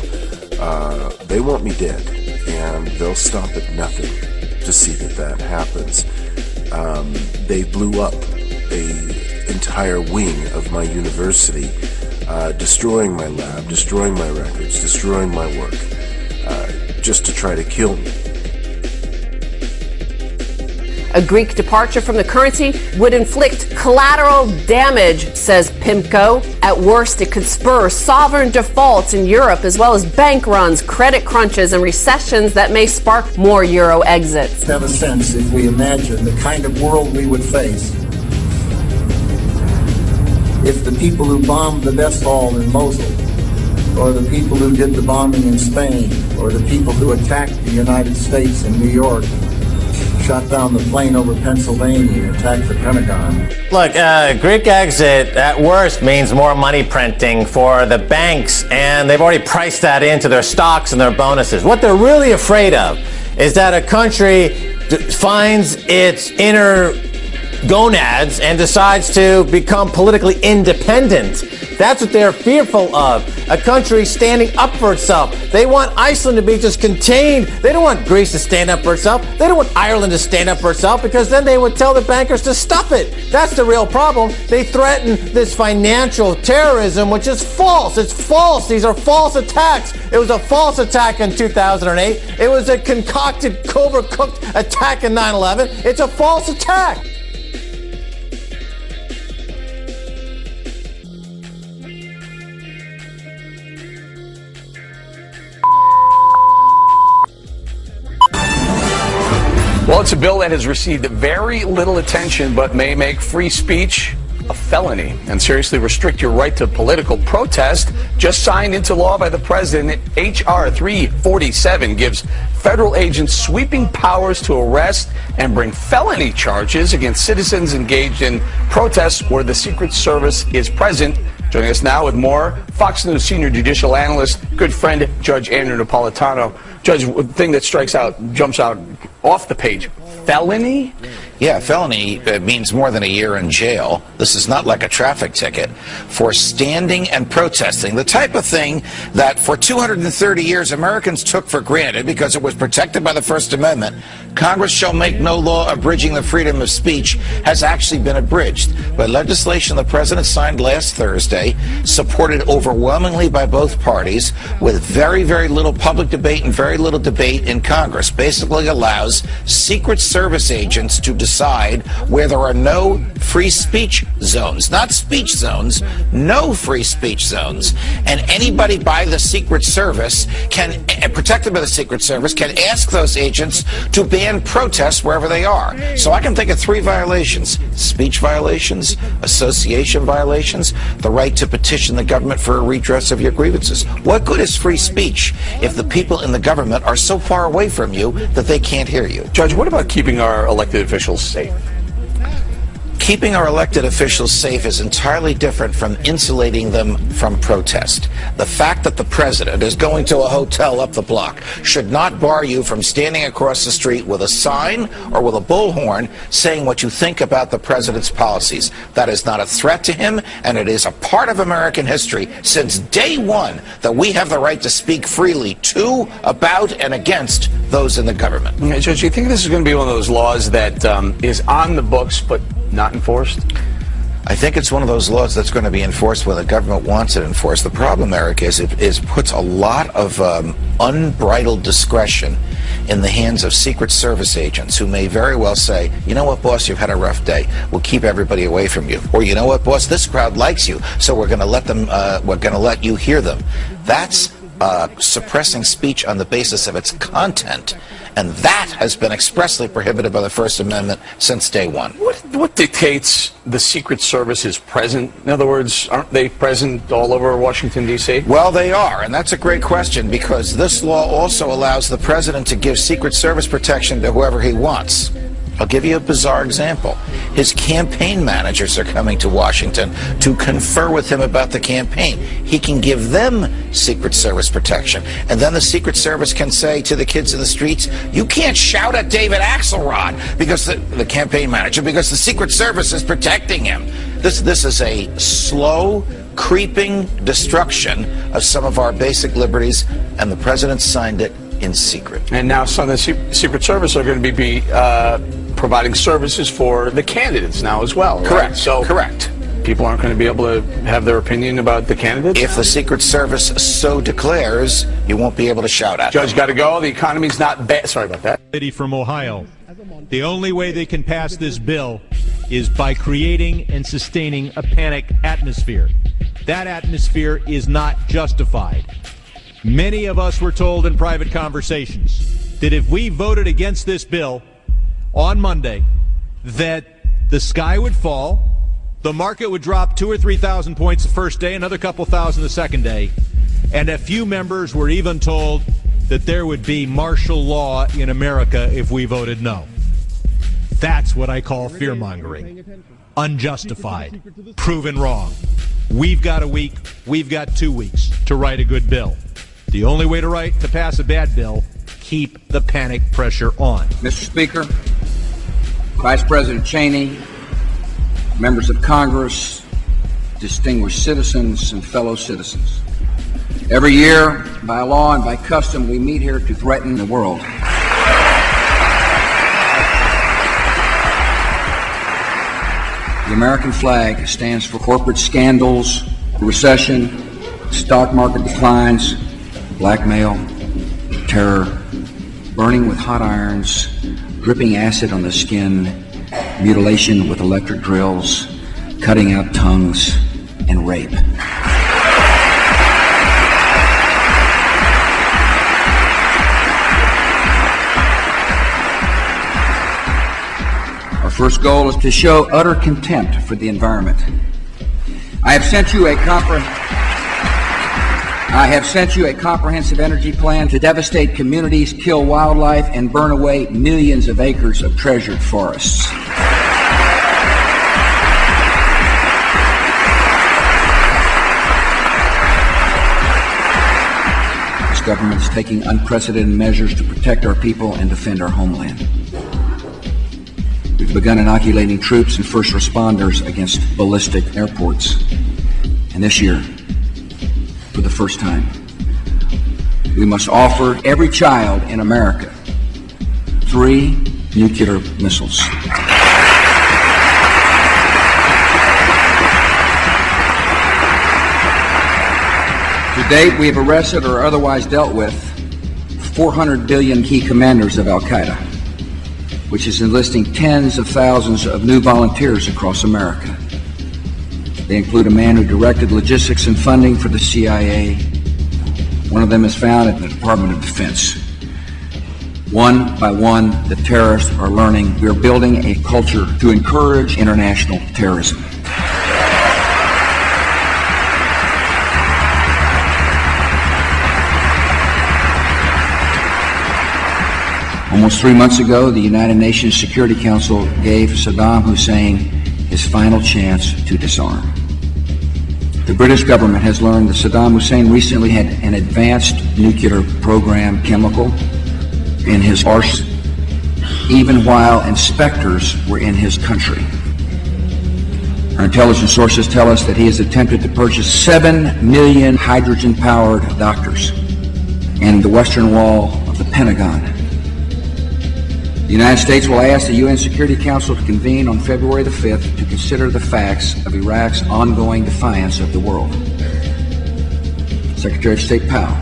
they want me dead, and they'll stop at nothing to see that happens. They blew up an entire wing of my university, destroying my lab, destroying my records, destroying my work, just to try to kill me. A Greek departure from the currency would inflict collateral damage, says PIMCO. At worst, it could spur sovereign defaults in Europe, as well as bank runs, credit crunches, and recessions that may spark more euro exits. Have a sense, if we imagine the kind of world we would face if the people who bombed the Best Hall in Mosul, or the people who did the bombing in Spain, or the people who attacked the United States in New York, shot down the plane over Pennsylvania, attacked the Pentagon. Look, Greek exit at worst means more money printing for the banks, and they've already priced that into their stocks and their bonuses. What they're really afraid of is that a country finds its inner gonads and decides to become politically independent. That's what they're fearful of. A country standing up for itself. They want Iceland to be just contained. They don't want Greece to stand up for itself. They don't want Ireland to stand up for itself, because then they would tell the bankers to stuff it. That's the real problem. They threaten this financial terrorism, which is false. It's false. These are false attacks. It was a false attack in 2008. It was a concocted, overcooked attack in 9/11. It's a false attack. Well, it's a bill that has received very little attention but may make free speech a felony and seriously restrict your right to political protest. Just signed into law by the president, H.R. 347 gives federal agents sweeping powers to arrest and bring felony charges against citizens engaged in protests where the Secret Service is present. Joining us now with more, Fox News senior judicial analyst, good friend, Judge Andrew Napolitano. Judge, the thing that jumps out off the page, felony? Yeah, felony means more than a year in jail. This is not like a traffic ticket. For standing and protesting, the type of thing that for 230 years Americans took for granted because it was protected by the First Amendment, Congress shall make no law abridging the freedom of speech has actually been abridged by legislation the president signed last Thursday, supported overwhelmingly by both parties, with very, very little public debate and very little debate in Congress. Basically allows Secret Service agents to decide where there are no free speech zones, not speech zones, no free speech zones. And anybody by the Secret Service can, protected by the Secret Service, can ask those agents to ban protests wherever they are. So I can think of 3 violations: speech violations, association violations, the right to petition the government for a redress of your grievances. What good is free speech if the people in the government are so far away from you that they can't hear you? Judge, what about keeping our elected officials safe? Keeping our elected officials safe is entirely different from insulating them from protest. The fact that the president is going to a hotel up the block should not bar you from standing across the street with a sign or with a bullhorn saying what you think about the president's policies. That is not a threat to him, and it is a part of American history since day one that we have the right to speak freely to, about, and against those in the government. Judge, do you think this is going to be one of those laws that is on the books but not enforced? I think it's one of those laws that's going to be enforced when the government wants it enforced. The problem, Eric, is it puts a lot of unbridled discretion in the hands of Secret Service agents who may very well say, you know what, boss, you've had a rough day. We'll keep everybody away from you. Or, you know what, boss, this crowd likes you, so we're going to let them. We're going to let you hear them. That's suppressing speech on the basis of its content, and that has been expressly prohibited by the First Amendment since day one. What dictates the Secret Service is present? In other words, aren't they present all over Washington, D.C.? Well, they are, and that's a great question, because this law also allows the president to give Secret Service protection to whoever he wants. I'll give you a bizarre example. His campaign managers are coming to Washington to confer with him about the campaign. He can give them Secret Service protection. And then the Secret Service can say to the kids in the streets, you can't shout at David Axelrod, because the campaign manager, because the Secret Service is protecting him. This is a slow, creeping destruction of some of our basic liberties, and the president signed it in secret. And now some of the Secret Service are going to be providing services for the candidates now as well, right? Correct. So correct. People aren't going to be able to have their opinion about the candidates? If the Secret Service so declares, you won't be able to shout at them. Judge, got to go. The economy's not bad. Sorry about that. Lady from Ohio. The only way they can pass this bill is by creating and sustaining a panic atmosphere. That atmosphere is not justified. Many of us were told in private conversations that if we voted against this bill on Monday, that the sky would fall, the market would drop 2,000 or 3,000 points the first day, another couple thousand the second day, and a few members were even told that there would be martial law in America if we voted no. That's what I call fear-mongering. Unjustified. Proven wrong. We've got a week, we've got 2 weeks to write a good bill. The only way to pass a bad bill, keep the panic pressure on. Mr. Speaker, Vice President Cheney, members of Congress, distinguished citizens and fellow citizens. Every year, by law and by custom, we meet here to threaten the world. The American flag stands for corporate scandals, recession, stock market declines, blackmail, terror, burning with hot irons, dripping acid on the skin, mutilation with electric drills, cutting out tongues, and rape. Our first goal is to show utter contempt for the environment. I have sent you a comprehensive energy plan to devastate communities, kill wildlife, and burn away millions of acres of treasured forests. This government is taking unprecedented measures to protect our people and defend our homeland. We've begun inoculating troops and first responders against ballistic airports. And this year, for the first time, we must offer every child in America 3 nuclear missiles. To date, we have arrested or otherwise dealt with 400 billion key commanders of Al-Qaeda, which is enlisting tens of thousands of new volunteers across America. They include a man who directed logistics and funding for the CIA. One of them is found at the Department of Defense. One by one, the terrorists are learning we are building a culture to encourage international terrorism. Almost 3 months ago, the United Nations Security Council gave Saddam Hussein his final chance to disarm. The British government has learned that Saddam Hussein recently had an advanced nuclear program chemical in his arsenal, even while inspectors were in his country. Our intelligence sources tell us that he has attempted to purchase 7 million hydrogen-powered doctors and the western wall of the Pentagon. The United States will ask the UN Security Council to convene on February the 5th to consider the facts of Iraq's ongoing defiance of the world. Secretary of State Powell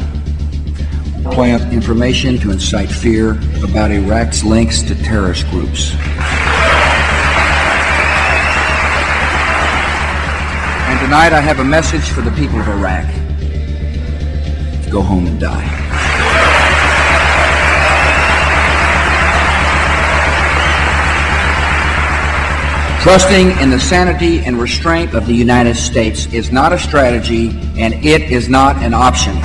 will plant information to incite fear about Iraq's links to terrorist groups. And tonight I have a message for the people of Iraq. Go home and die. Trusting in the sanity and restraint of the United States is not a strategy, and it is not an option.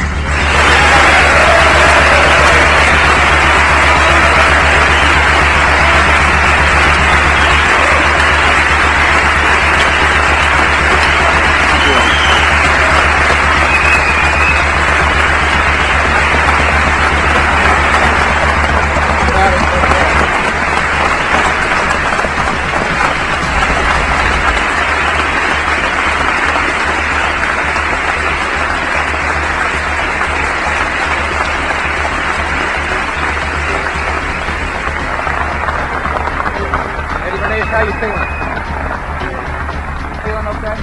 How you feeling? Feeling okay?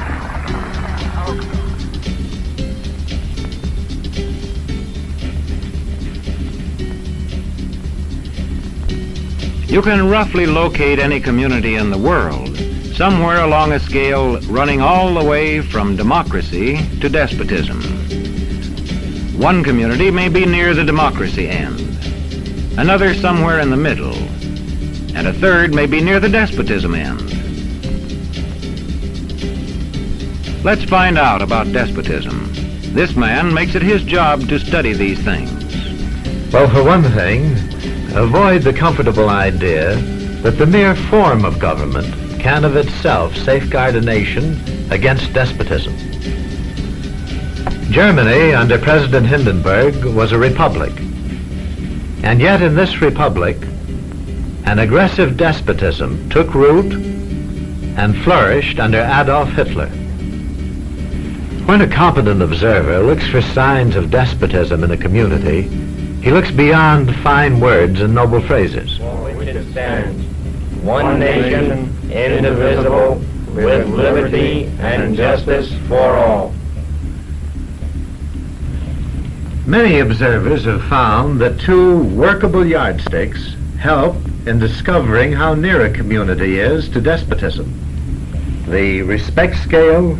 You can roughly locate any community in the world, somewhere along a scale running all the way from democracy to despotism. One community may be near the democracy end, another somewhere in the middle, and a third may be near the despotism end. Let's find out about despotism. This man makes it his job to study these things. Well, for one thing, avoid the comfortable idea that the mere form of government can of itself safeguard a nation against despotism. Germany, under President Hindenburg, was a republic. And yet in this republic, an aggressive despotism took root and flourished under Adolf Hitler. When a competent observer looks for signs of despotism in a community, he looks beyond fine words and noble phrases. Which it stands, one nation, indivisible, with liberty and justice for all. Many observers have found that two workable yardsticks help in discovering how near a community is to despotism: the respect scale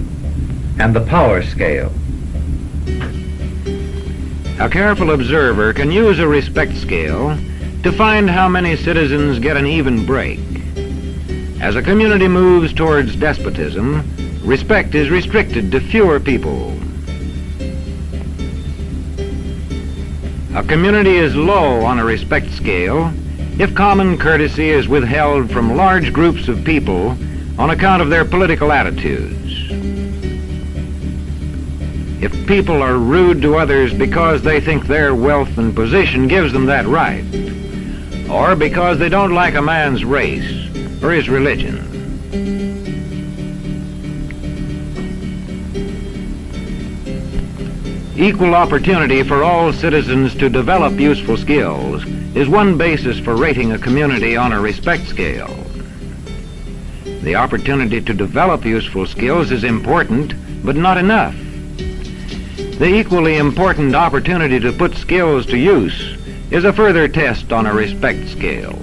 and the power scale. A careful observer can use a respect scale to find how many citizens get an even break. As a community moves towards despotism, respect is restricted to fewer people. A community is low on a respect scale if common courtesy is withheld from large groups of people on account of their political attitudes. If people are rude to others because they think their wealth and position gives them that right, or because they don't like a man's race or his religion. Equal opportunity for all citizens to develop useful skills is one basis for rating a community on a respect scale. The opportunity to develop useful skills is important, but not enough. The equally important opportunity to put skills to use is a further test on a respect scale.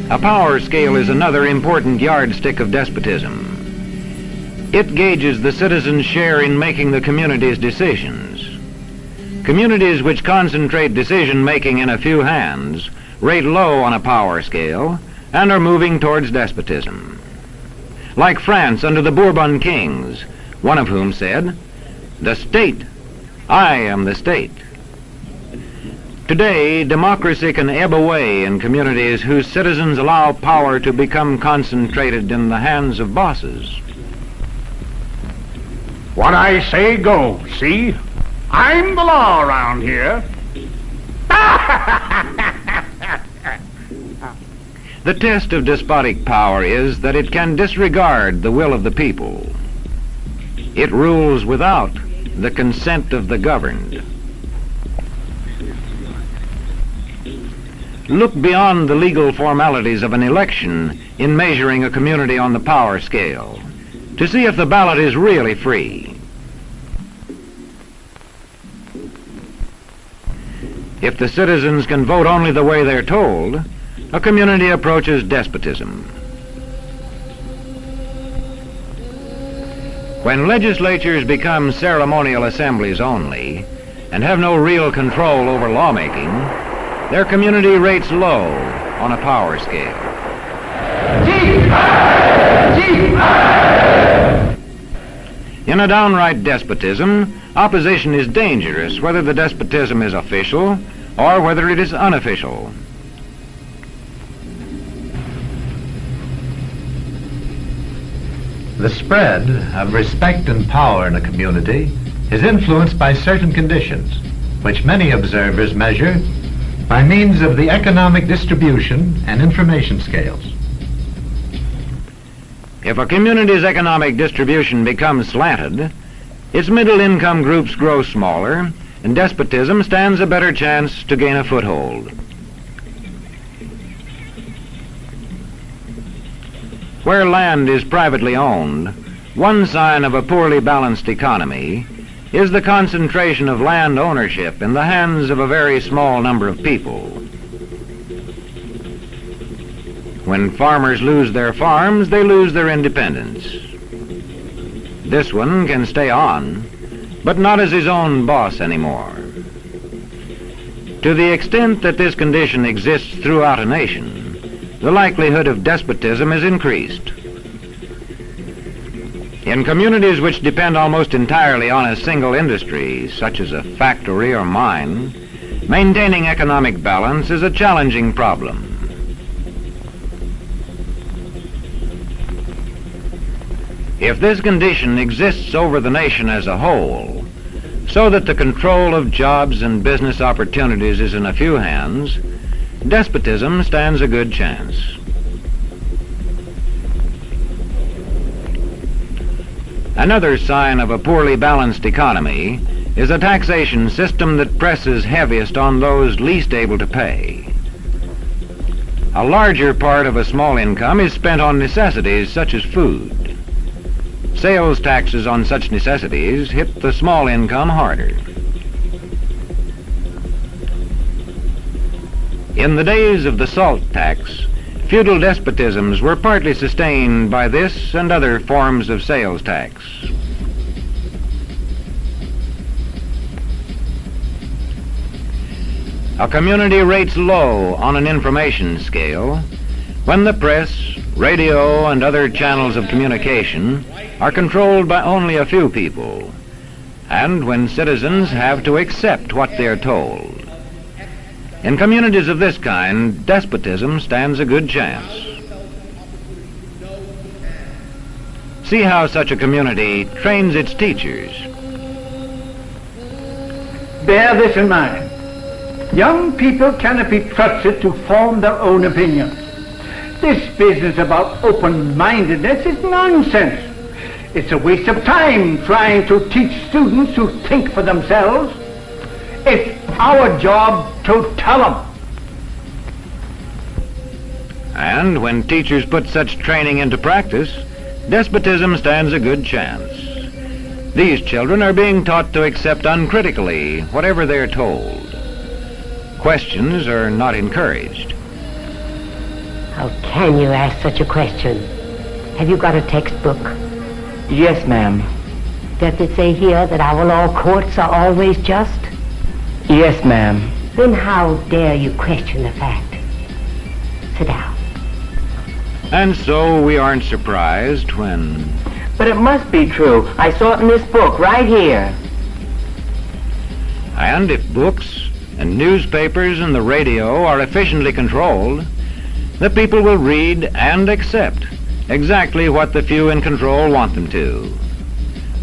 A power scale is another important yardstick of despotism. It gauges the citizens' share in making the community's decisions. Communities which concentrate decision-making in a few hands rate low on a power scale and are moving towards despotism. Like France under the Bourbon kings, one of whom said, "The state, I am the state." Today, democracy can ebb away in communities whose citizens allow power to become concentrated in the hands of bosses. What I say goes, see? I'm the law around here. The test of despotic power is that it can disregard the will of the people. It rules without the consent of the governed. Look beyond the legal formalities of an election in measuring a community on the power scale to see if the ballot is really free. If the citizens can vote only the way they're told, a community approaches despotism. When legislatures become ceremonial assemblies only and have no real control over lawmaking, their community rates low on a power scale. In a downright despotism, opposition is dangerous whether the despotism is official or whether it is unofficial. The spread of respect and power in a community is influenced by certain conditions, which many observers measure by means of the economic distribution and information scales. If a community's economic distribution becomes slanted, its middle-income groups grow smaller, and despotism stands a better chance to gain a foothold. Where land is privately owned, one sign of a poorly balanced economy is the concentration of land ownership in the hands of a very small number of people. When farmers lose their farms, they lose their independence. This one can stay on, but not as his own boss anymore. To the extent that this condition exists throughout a nation, the likelihood of despotism is increased. In communities which depend almost entirely on a single industry, such as a factory or mine, maintaining economic balance is a challenging problem. If this condition exists over the nation as a whole, so that the control of jobs and business opportunities is in a few hands, despotism stands a good chance. Another sign of a poorly balanced economy is a taxation system that presses heaviest on those least able to pay. A larger part of a small income is spent on necessities such as food. Sales taxes on such necessities hit the small income harder. In the days of the salt tax, feudal despotisms were partly sustained by this and other forms of sales tax. A community rates low on an information scale when the press, radio, and other channels of communication are controlled by only a few people, and when citizens have to accept what they're told. In communities of this kind, despotism stands a good chance. See how such a community trains its teachers. Bear this in mind. Young people cannot be trusted to form their own opinions. This business about open-mindedness is nonsense. It's a waste of time trying to teach students to think for themselves. It's our job to tell them. And when teachers put such training into practice, despotism stands a good chance. These children are being taught to accept uncritically whatever they're told. Questions are not encouraged. How can you ask such a question? Have you got a textbook? Yes, ma'am. Does it say here that our law courts are always just? Yes, ma'am. Then how dare you question the fact? Sit down. And so we aren't surprised when... But it must be true. I saw it in this book right here. And if books and newspapers and the radio are efficiently controlled, the people will read and accept exactly what the few in control want them to.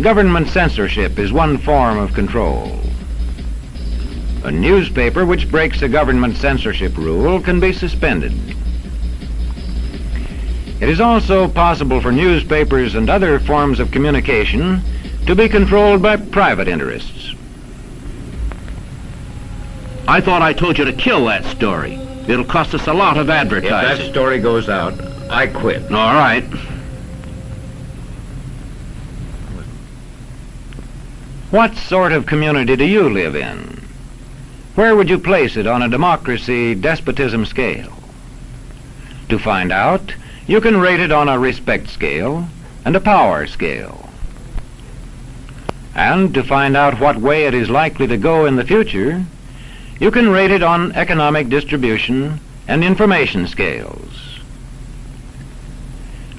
Government censorship is one form of control. A newspaper which breaks a government censorship rule can be suspended. It is also possible for newspapers and other forms of communication to be controlled by private interests. I thought I told you to kill that story. It'll cost us a lot of advertising. If that story goes out, I quit. All right. What sort of community do you live in? Where would you place it on a democracy-despotism scale? To find out, you can rate it on a respect scale and a power scale. And to find out what way it is likely to go in the future, you can rate it on economic distribution and information scales.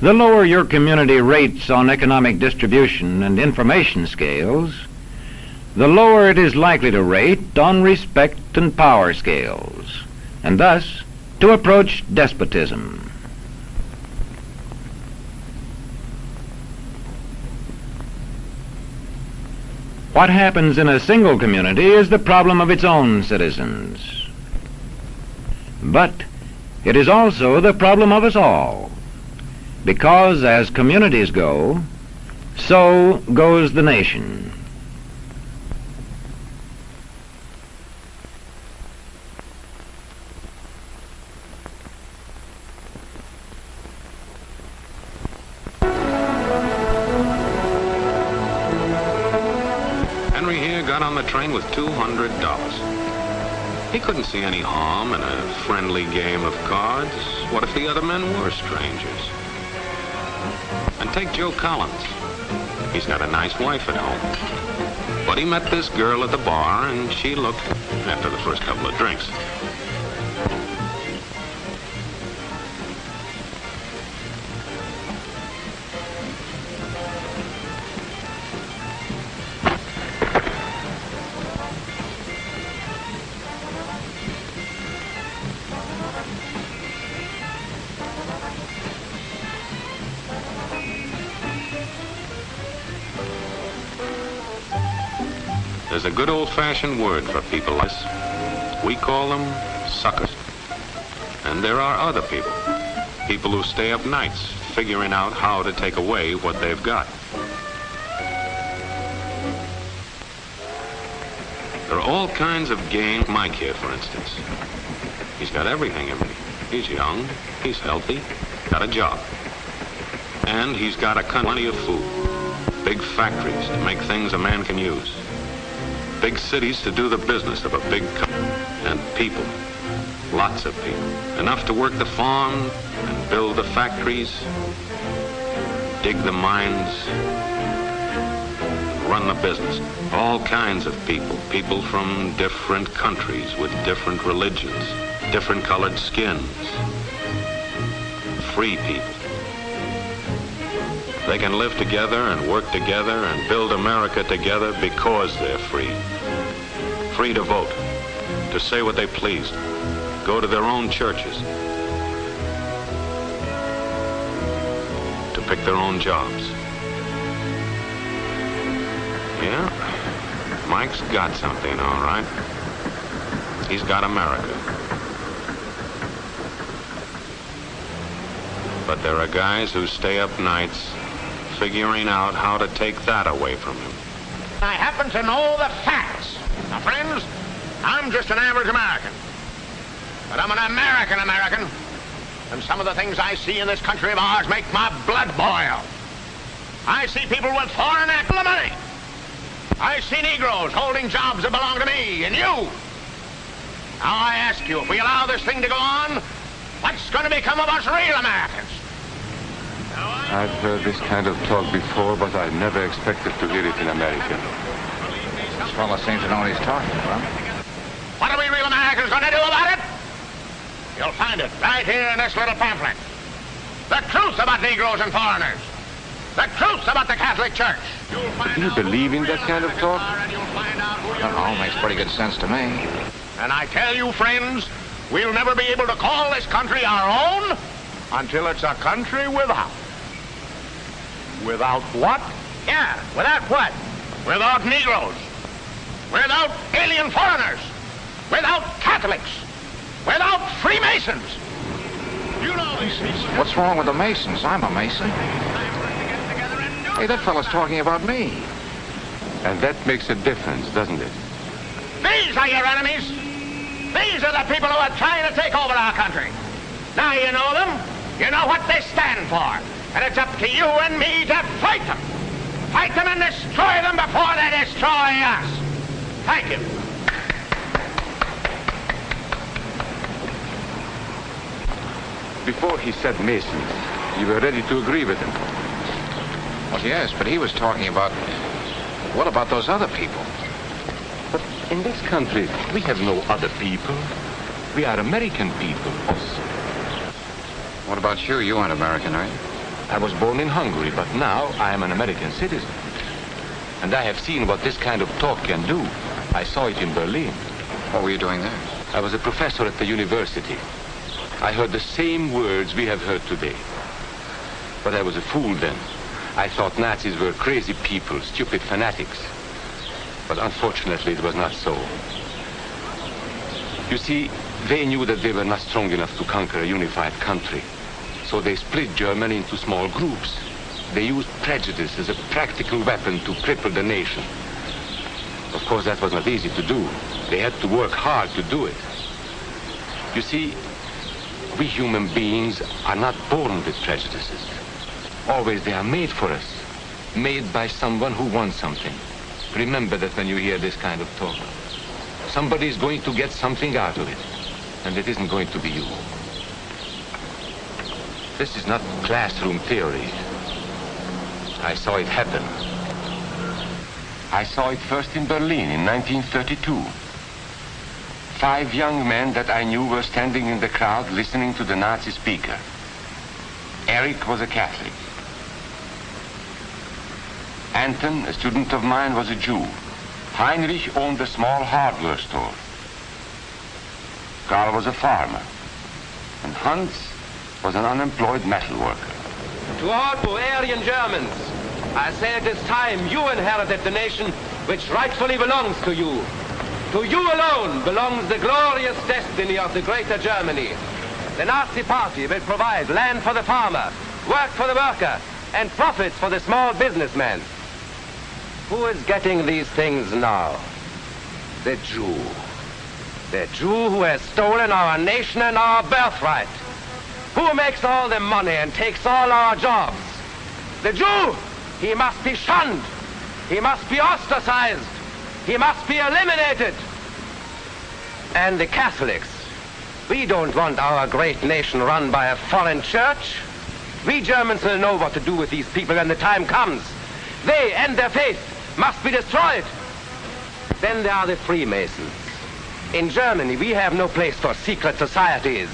The lower your community rates on economic distribution and information scales, the lower it is likely to rate on respect and power scales, and thus to approach despotism. What happens in a single community is the problem of its own citizens. But it is also the problem of us all, because as communities go, so goes the nation. On the train with $200. He couldn't see any harm in a friendly game of cards. What if the other men were strangers? And take Joe Collins. He's got a nice wife at home. But he met this girl at the bar, and she looked, after the first couple of drinks, there's a good old-fashioned word for people like us. We call them suckers. And there are other people. People who stay up nights figuring out how to take away what they've got. There are all kinds of games. Mike here, for instance. He's got everything in me. He's young, he's healthy, got a job. And he's got plenty of food. Big factories to make things a man can use. Big cities to do the business of a big company. And people. Lots of people. Enough to work the farm and build the factories, dig the mines, and run the business. All kinds of people. People from different countries with different religions, different colored skins. Free people. They can live together and work together and build America together because they're free. Free to vote, to say what they please, go to their own churches, to pick their own jobs. Yeah, Mike's got something, all right. He's got America. But there are guys who stay up nights figuring out how to take that away from him. I happen to know the facts. Now, friends, I'm just an average American. But I'm an American. And some of the things I see in this country of ours make my blood boil. I see people with foreign money. I see Negroes holding jobs that belong to me and you. Now I ask you, if we allow this thing to go on, what's going to become of us real Americans? I've heard this kind of talk before, but I never expected to hear it in America. This fellow seems to know what he's talking about. What are we real Americans going to do about it? You'll find it right here in this little pamphlet. The truth about Negroes and foreigners. The truth about the Catholic Church. Do you believe in that kind of talk? That makes pretty good sense to me. And I tell you, friends, we'll never be able to call this country our own until it's a country without. Without what? Yeah, without what? Without Negroes. Without alien foreigners. Without Catholics. Without Freemasons. You know these people. What's wrong with the Masons? I'm a Mason. Hey, that fellow's talking about me. And that makes a difference, doesn't it? These are your enemies. These are the people who are trying to take over our country. Now you know them. You know what they stand for. And it's up to you and me to fight them. Fight them and destroy them before they destroy us. Thank you. Before he said Masons, you were ready to agree with him. Well, yes, but he was talking about... What about those other people? But in this country, we have no other people. We are American people also. What about you? You aren't American, are you? I was born in Hungary, but now I am an American citizen. And I have seen what this kind of talk can do. I saw it in Berlin. What were you doing there? I was a professor at the university. I heard the same words we have heard today. But I was a fool then. I thought Nazis were crazy people, stupid fanatics. But unfortunately, it was not so. You see, they knew that they were not strong enough to conquer a unified country. So they split Germany into small groups. They used prejudice as a practical weapon to cripple the nation. Of course, that was not easy to do. They had to work hard to do it. You see, we human beings are not born with prejudices. Always they are made for us. Made by someone who wants something. Remember that when you hear this kind of talk. Somebody is going to get something out of it. And it isn't going to be you. This is not classroom theory. I saw it happen. I saw it first in Berlin in 1932. 5 young men that I knew were standing in the crowd listening to the Nazi speaker. Eric was a Catholic. Anton, a student of mine, was a Jew. Heinrich owned a small hardware store. Karl was a farmer. And Hans was an unemployed metal worker. To all Bavarian Germans, I say it is time you inherited the nation which rightfully belongs to you. To you alone belongs the glorious destiny of the greater Germany. The Nazi Party will provide land for the farmer, work for the worker, and profits for the small businessman. Who is getting these things now? The Jew. The Jew who has stolen our nation and our birthright. Who makes all the money and takes all our jobs? The Jew! He must be shunned. He must be ostracized. He must be eliminated. And the Catholics. We don't want our great nation run by a foreign church. We Germans will know what to do with these people when the time comes. They and their faith must be destroyed. Then there are the Freemasons. In Germany, we have no place for secret societies.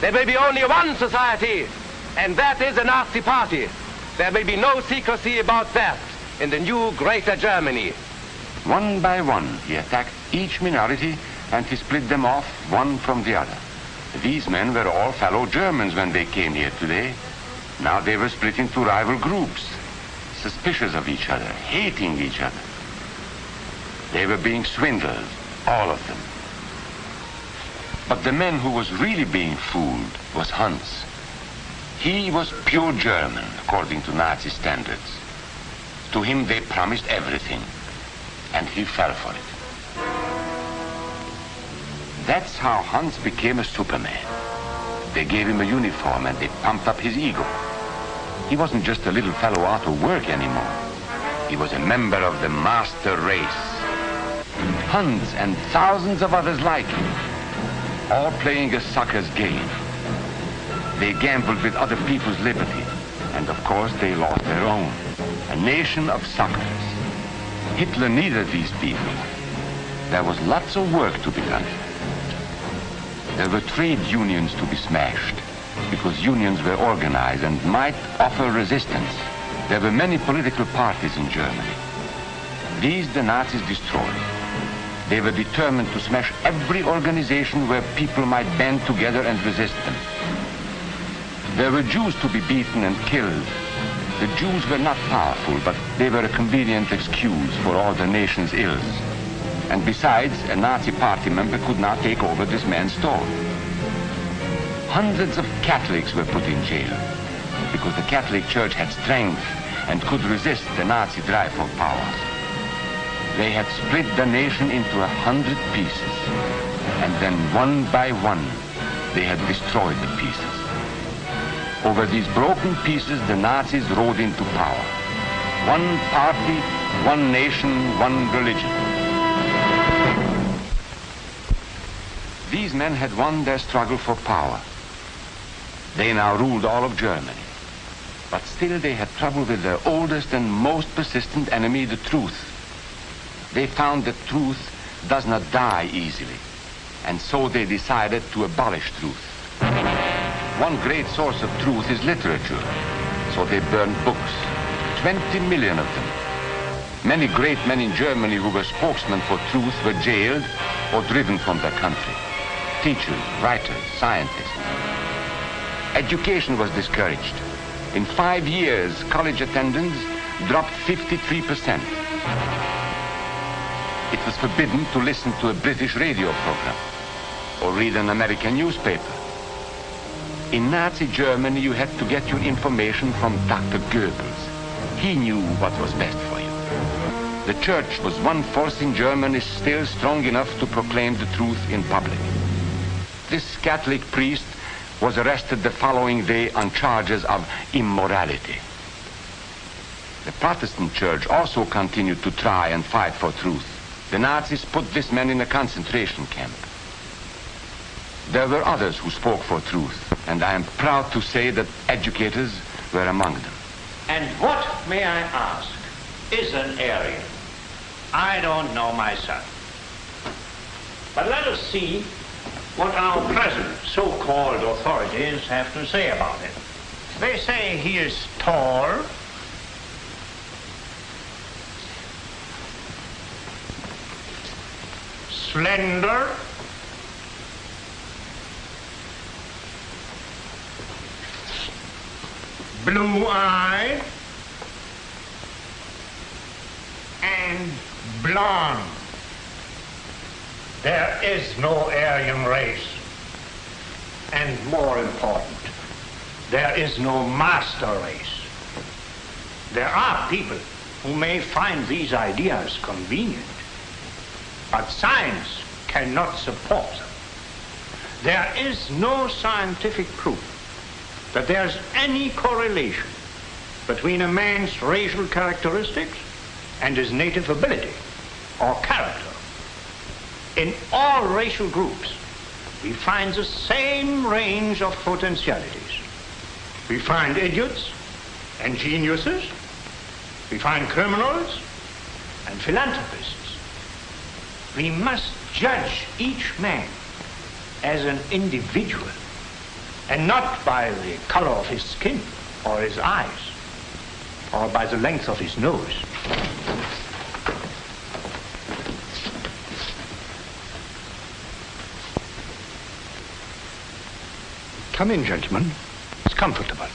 There will be only one society, and that is the Nazi Party. There will be no secrecy about that in the new greater Germany. One by one, he attacked each minority and he split them off one from the other. These men were all fellow Germans when they came here today. Now they were split into rival groups, suspicious of each other, hating each other. They were being swindled, all of them. But the man who was really being fooled was Hans. He was pure German, according to Nazi standards. To him they promised everything, and he fell for it. That's how Hans became a Superman. They gave him a uniform and they pumped up his ego. He wasn't just a little fellow out of work anymore. He was a member of the master race. Hans and thousands of others like him, all playing a sucker's game. They gambled with other people's liberty, and of course they lost their own. A nation of suckers. Hitler needed these people. There was lots of work to be done. There were trade unions to be smashed, because unions were organized and might offer resistance. There were many political parties in Germany. These the Nazis destroyed. They were determined to smash every organization where people might band together and resist them. There were Jews to be beaten and killed. The Jews were not powerful, but they were a convenient excuse for all the nation's ills. And besides, a Nazi party member could not take over this man's store. Hundreds of Catholics were put in jail because the Catholic Church had strength and could resist the Nazi drive for power. They had split the nation into 100 pieces, and then one by one, they had destroyed the pieces. Over these broken pieces, the Nazis rode into power. One party, one nation, one religion. These men had won their struggle for power. They now ruled all of Germany. But still they had trouble with their oldest and most persistent enemy, the truth. They found that truth does not die easily, and so they decided to abolish truth. One great source of truth is literature, so they burned books, 20 million of them. Many great men in Germany who were spokesmen for truth were jailed or driven from their country. Teachers, writers, scientists. Education was discouraged. In 5 years, college attendance dropped 53%. It was forbidden to listen to a British radio program or read an American newspaper. In Nazi Germany, you had to get your information from Dr. Goebbels. He knew what was best for you. The church was one force in Germany still strong enough to proclaim the truth in public. This Catholic priest was arrested the following day on charges of immorality. The Protestant church also continued to try and fight for truth. The Nazis put this man in a concentration camp. There were others who spoke for truth, and I am proud to say that educators were among them. And what, may I ask, is an Aryan? I don't know myself. But let us see what our present so-called authorities have to say about it. They say he is tall, slender, blue-eyed, and blonde. There is no Aryan race. And more important, there is no master race. There are people who may find these ideas convenient, but science cannot support them. There is no scientific proof that there's any correlation between a man's racial characteristics and his native ability or character. In all racial groups, we find the same range of potentialities. We find idiots and geniuses. We find criminals and philanthropists. We must judge each man as an individual and not by the color of his skin or his eyes or by the length of his nose. Come in, gentlemen. It's comfortable.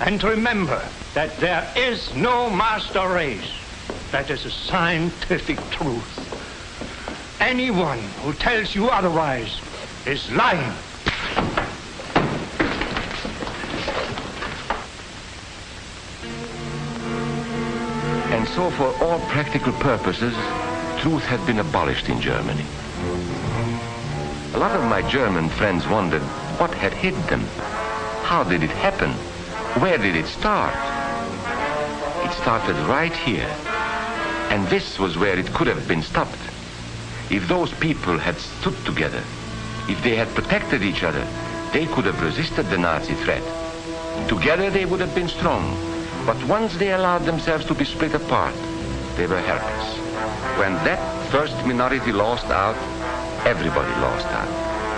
And remember that there is no master race. That is a scientific truth. Anyone who tells you otherwise is lying. so for all practical purposes, truth had been abolished in Germany. A lot of my German friends wondered what had hit them. How did it happen? Where did it start? It started right here. And this was where it could have been stopped. If those people had stood together, if they had protected each other, they could have resisted the Nazi threat. Together they would have been strong. But once they allowed themselves to be split apart, they were helpless. When that first minority lost out, everybody lost out.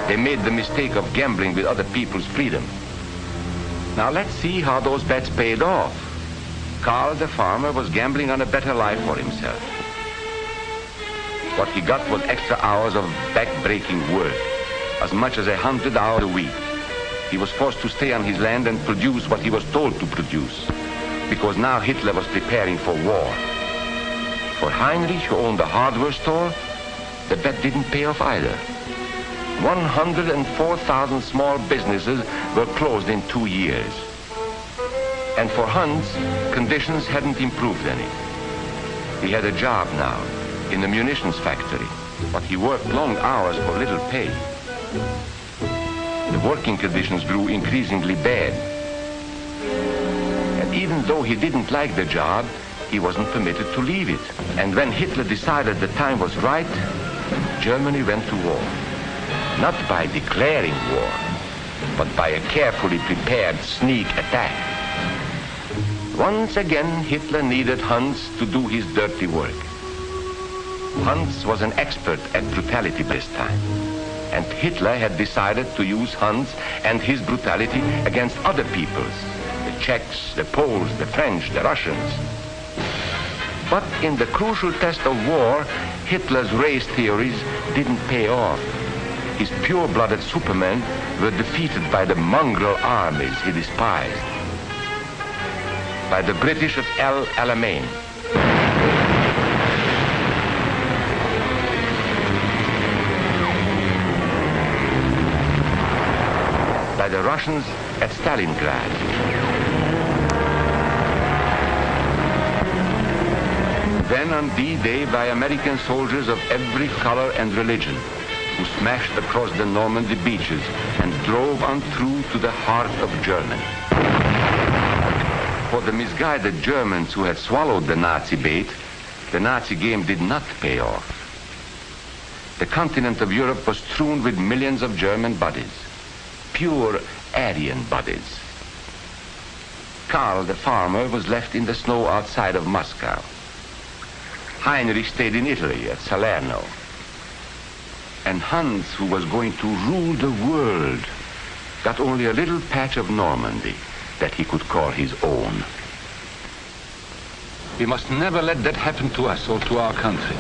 They made the mistake of gambling with other people's freedom. Now let's see how those bets paid off. Karl the farmer was gambling on a better life for himself. What he got was extra hours of back-breaking work, as much as 100 hours a week. He was forced to stay on his land and produce what he was told to produce, because now Hitler was preparing for war. For Heinrich, who owned a hardware store, the bet didn't pay off either. 104,000 small businesses were closed in 2 years. And for Hans, conditions hadn't improved any. He had a job now in the munitions factory, but he worked long hours for little pay. The working conditions grew increasingly bad. And even though he didn't like the job, he wasn't permitted to leave it. And when Hitler decided the time was right, Germany went to war. Not by declaring war, but by a carefully prepared sneak attack. Once again, Hitler needed Hans to do his dirty work. Hans was an expert at brutality this time, and Hitler had decided to use Hans and his brutality against other peoples, the Czechs, the Poles, the French, the Russians. But in the crucial test of war, Hitler's race theories didn't pay off. His pure-blooded supermen were defeated by the mongrel armies he despised. By the British of El Alamein. By the Russians at Stalingrad. Then on D-Day by American soldiers of every color and religion, who smashed across the Normandy beaches and drove on through to the heart of Germany. For the misguided Germans who had swallowed the Nazi bait, the Nazi game did not pay off. The continent of Europe was strewn with millions of German bodies, pure Aryan bodies. Karl the farmer was left in the snow outside of Moscow. Heinrich stayed in Italy at Salerno. And Hans, who was going to rule the world, got only a little patch of Normandy that he could call his own. We must never let that happen to us or to our country.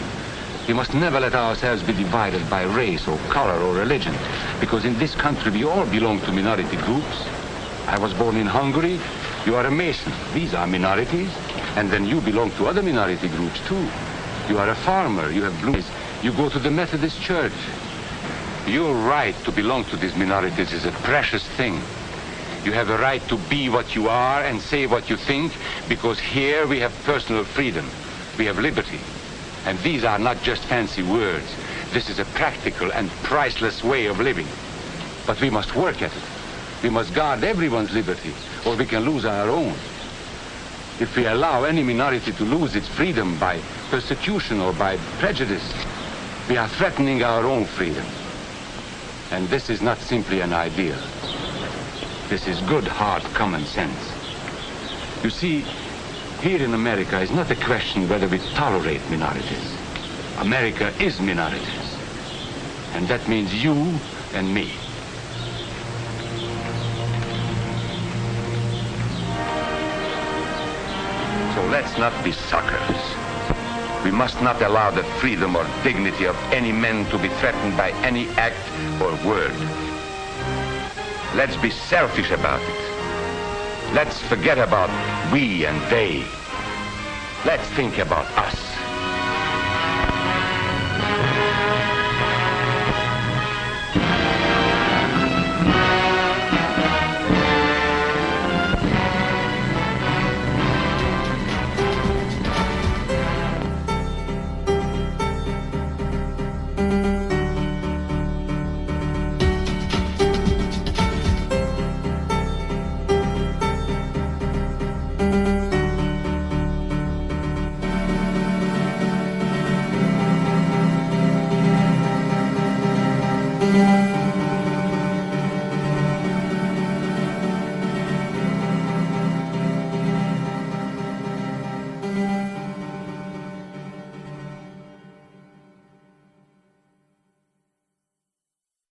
We must never let ourselves be divided by race or color or religion, because in this country we all belong to minority groups. I was born in Hungary. You are a Mason. These are minorities. And then you belong to other minority groups too. You are a farmer. You have blue eyes. You go to the Methodist Church. Your right to belong to these minorities is a precious thing. You have a right to be what you are and say what you think, because here we have personal freedom. We have liberty. And these are not just fancy words. This is a practical and priceless way of living. But we must work at it. We must guard everyone's liberty, or we can lose our own. If we allow any minority to lose its freedom by persecution or by prejudice, we are threatening our own freedom. And this is not simply an ideal. This is good, hard common sense. You see, here in America is not a question whether we tolerate minorities. America is minorities. And that means you and me. So let's not be suckers. We must not allow the freedom or dignity of any man to be threatened by any act or word. Let's be selfish about it. Let's forget about we and they. Let's think about us.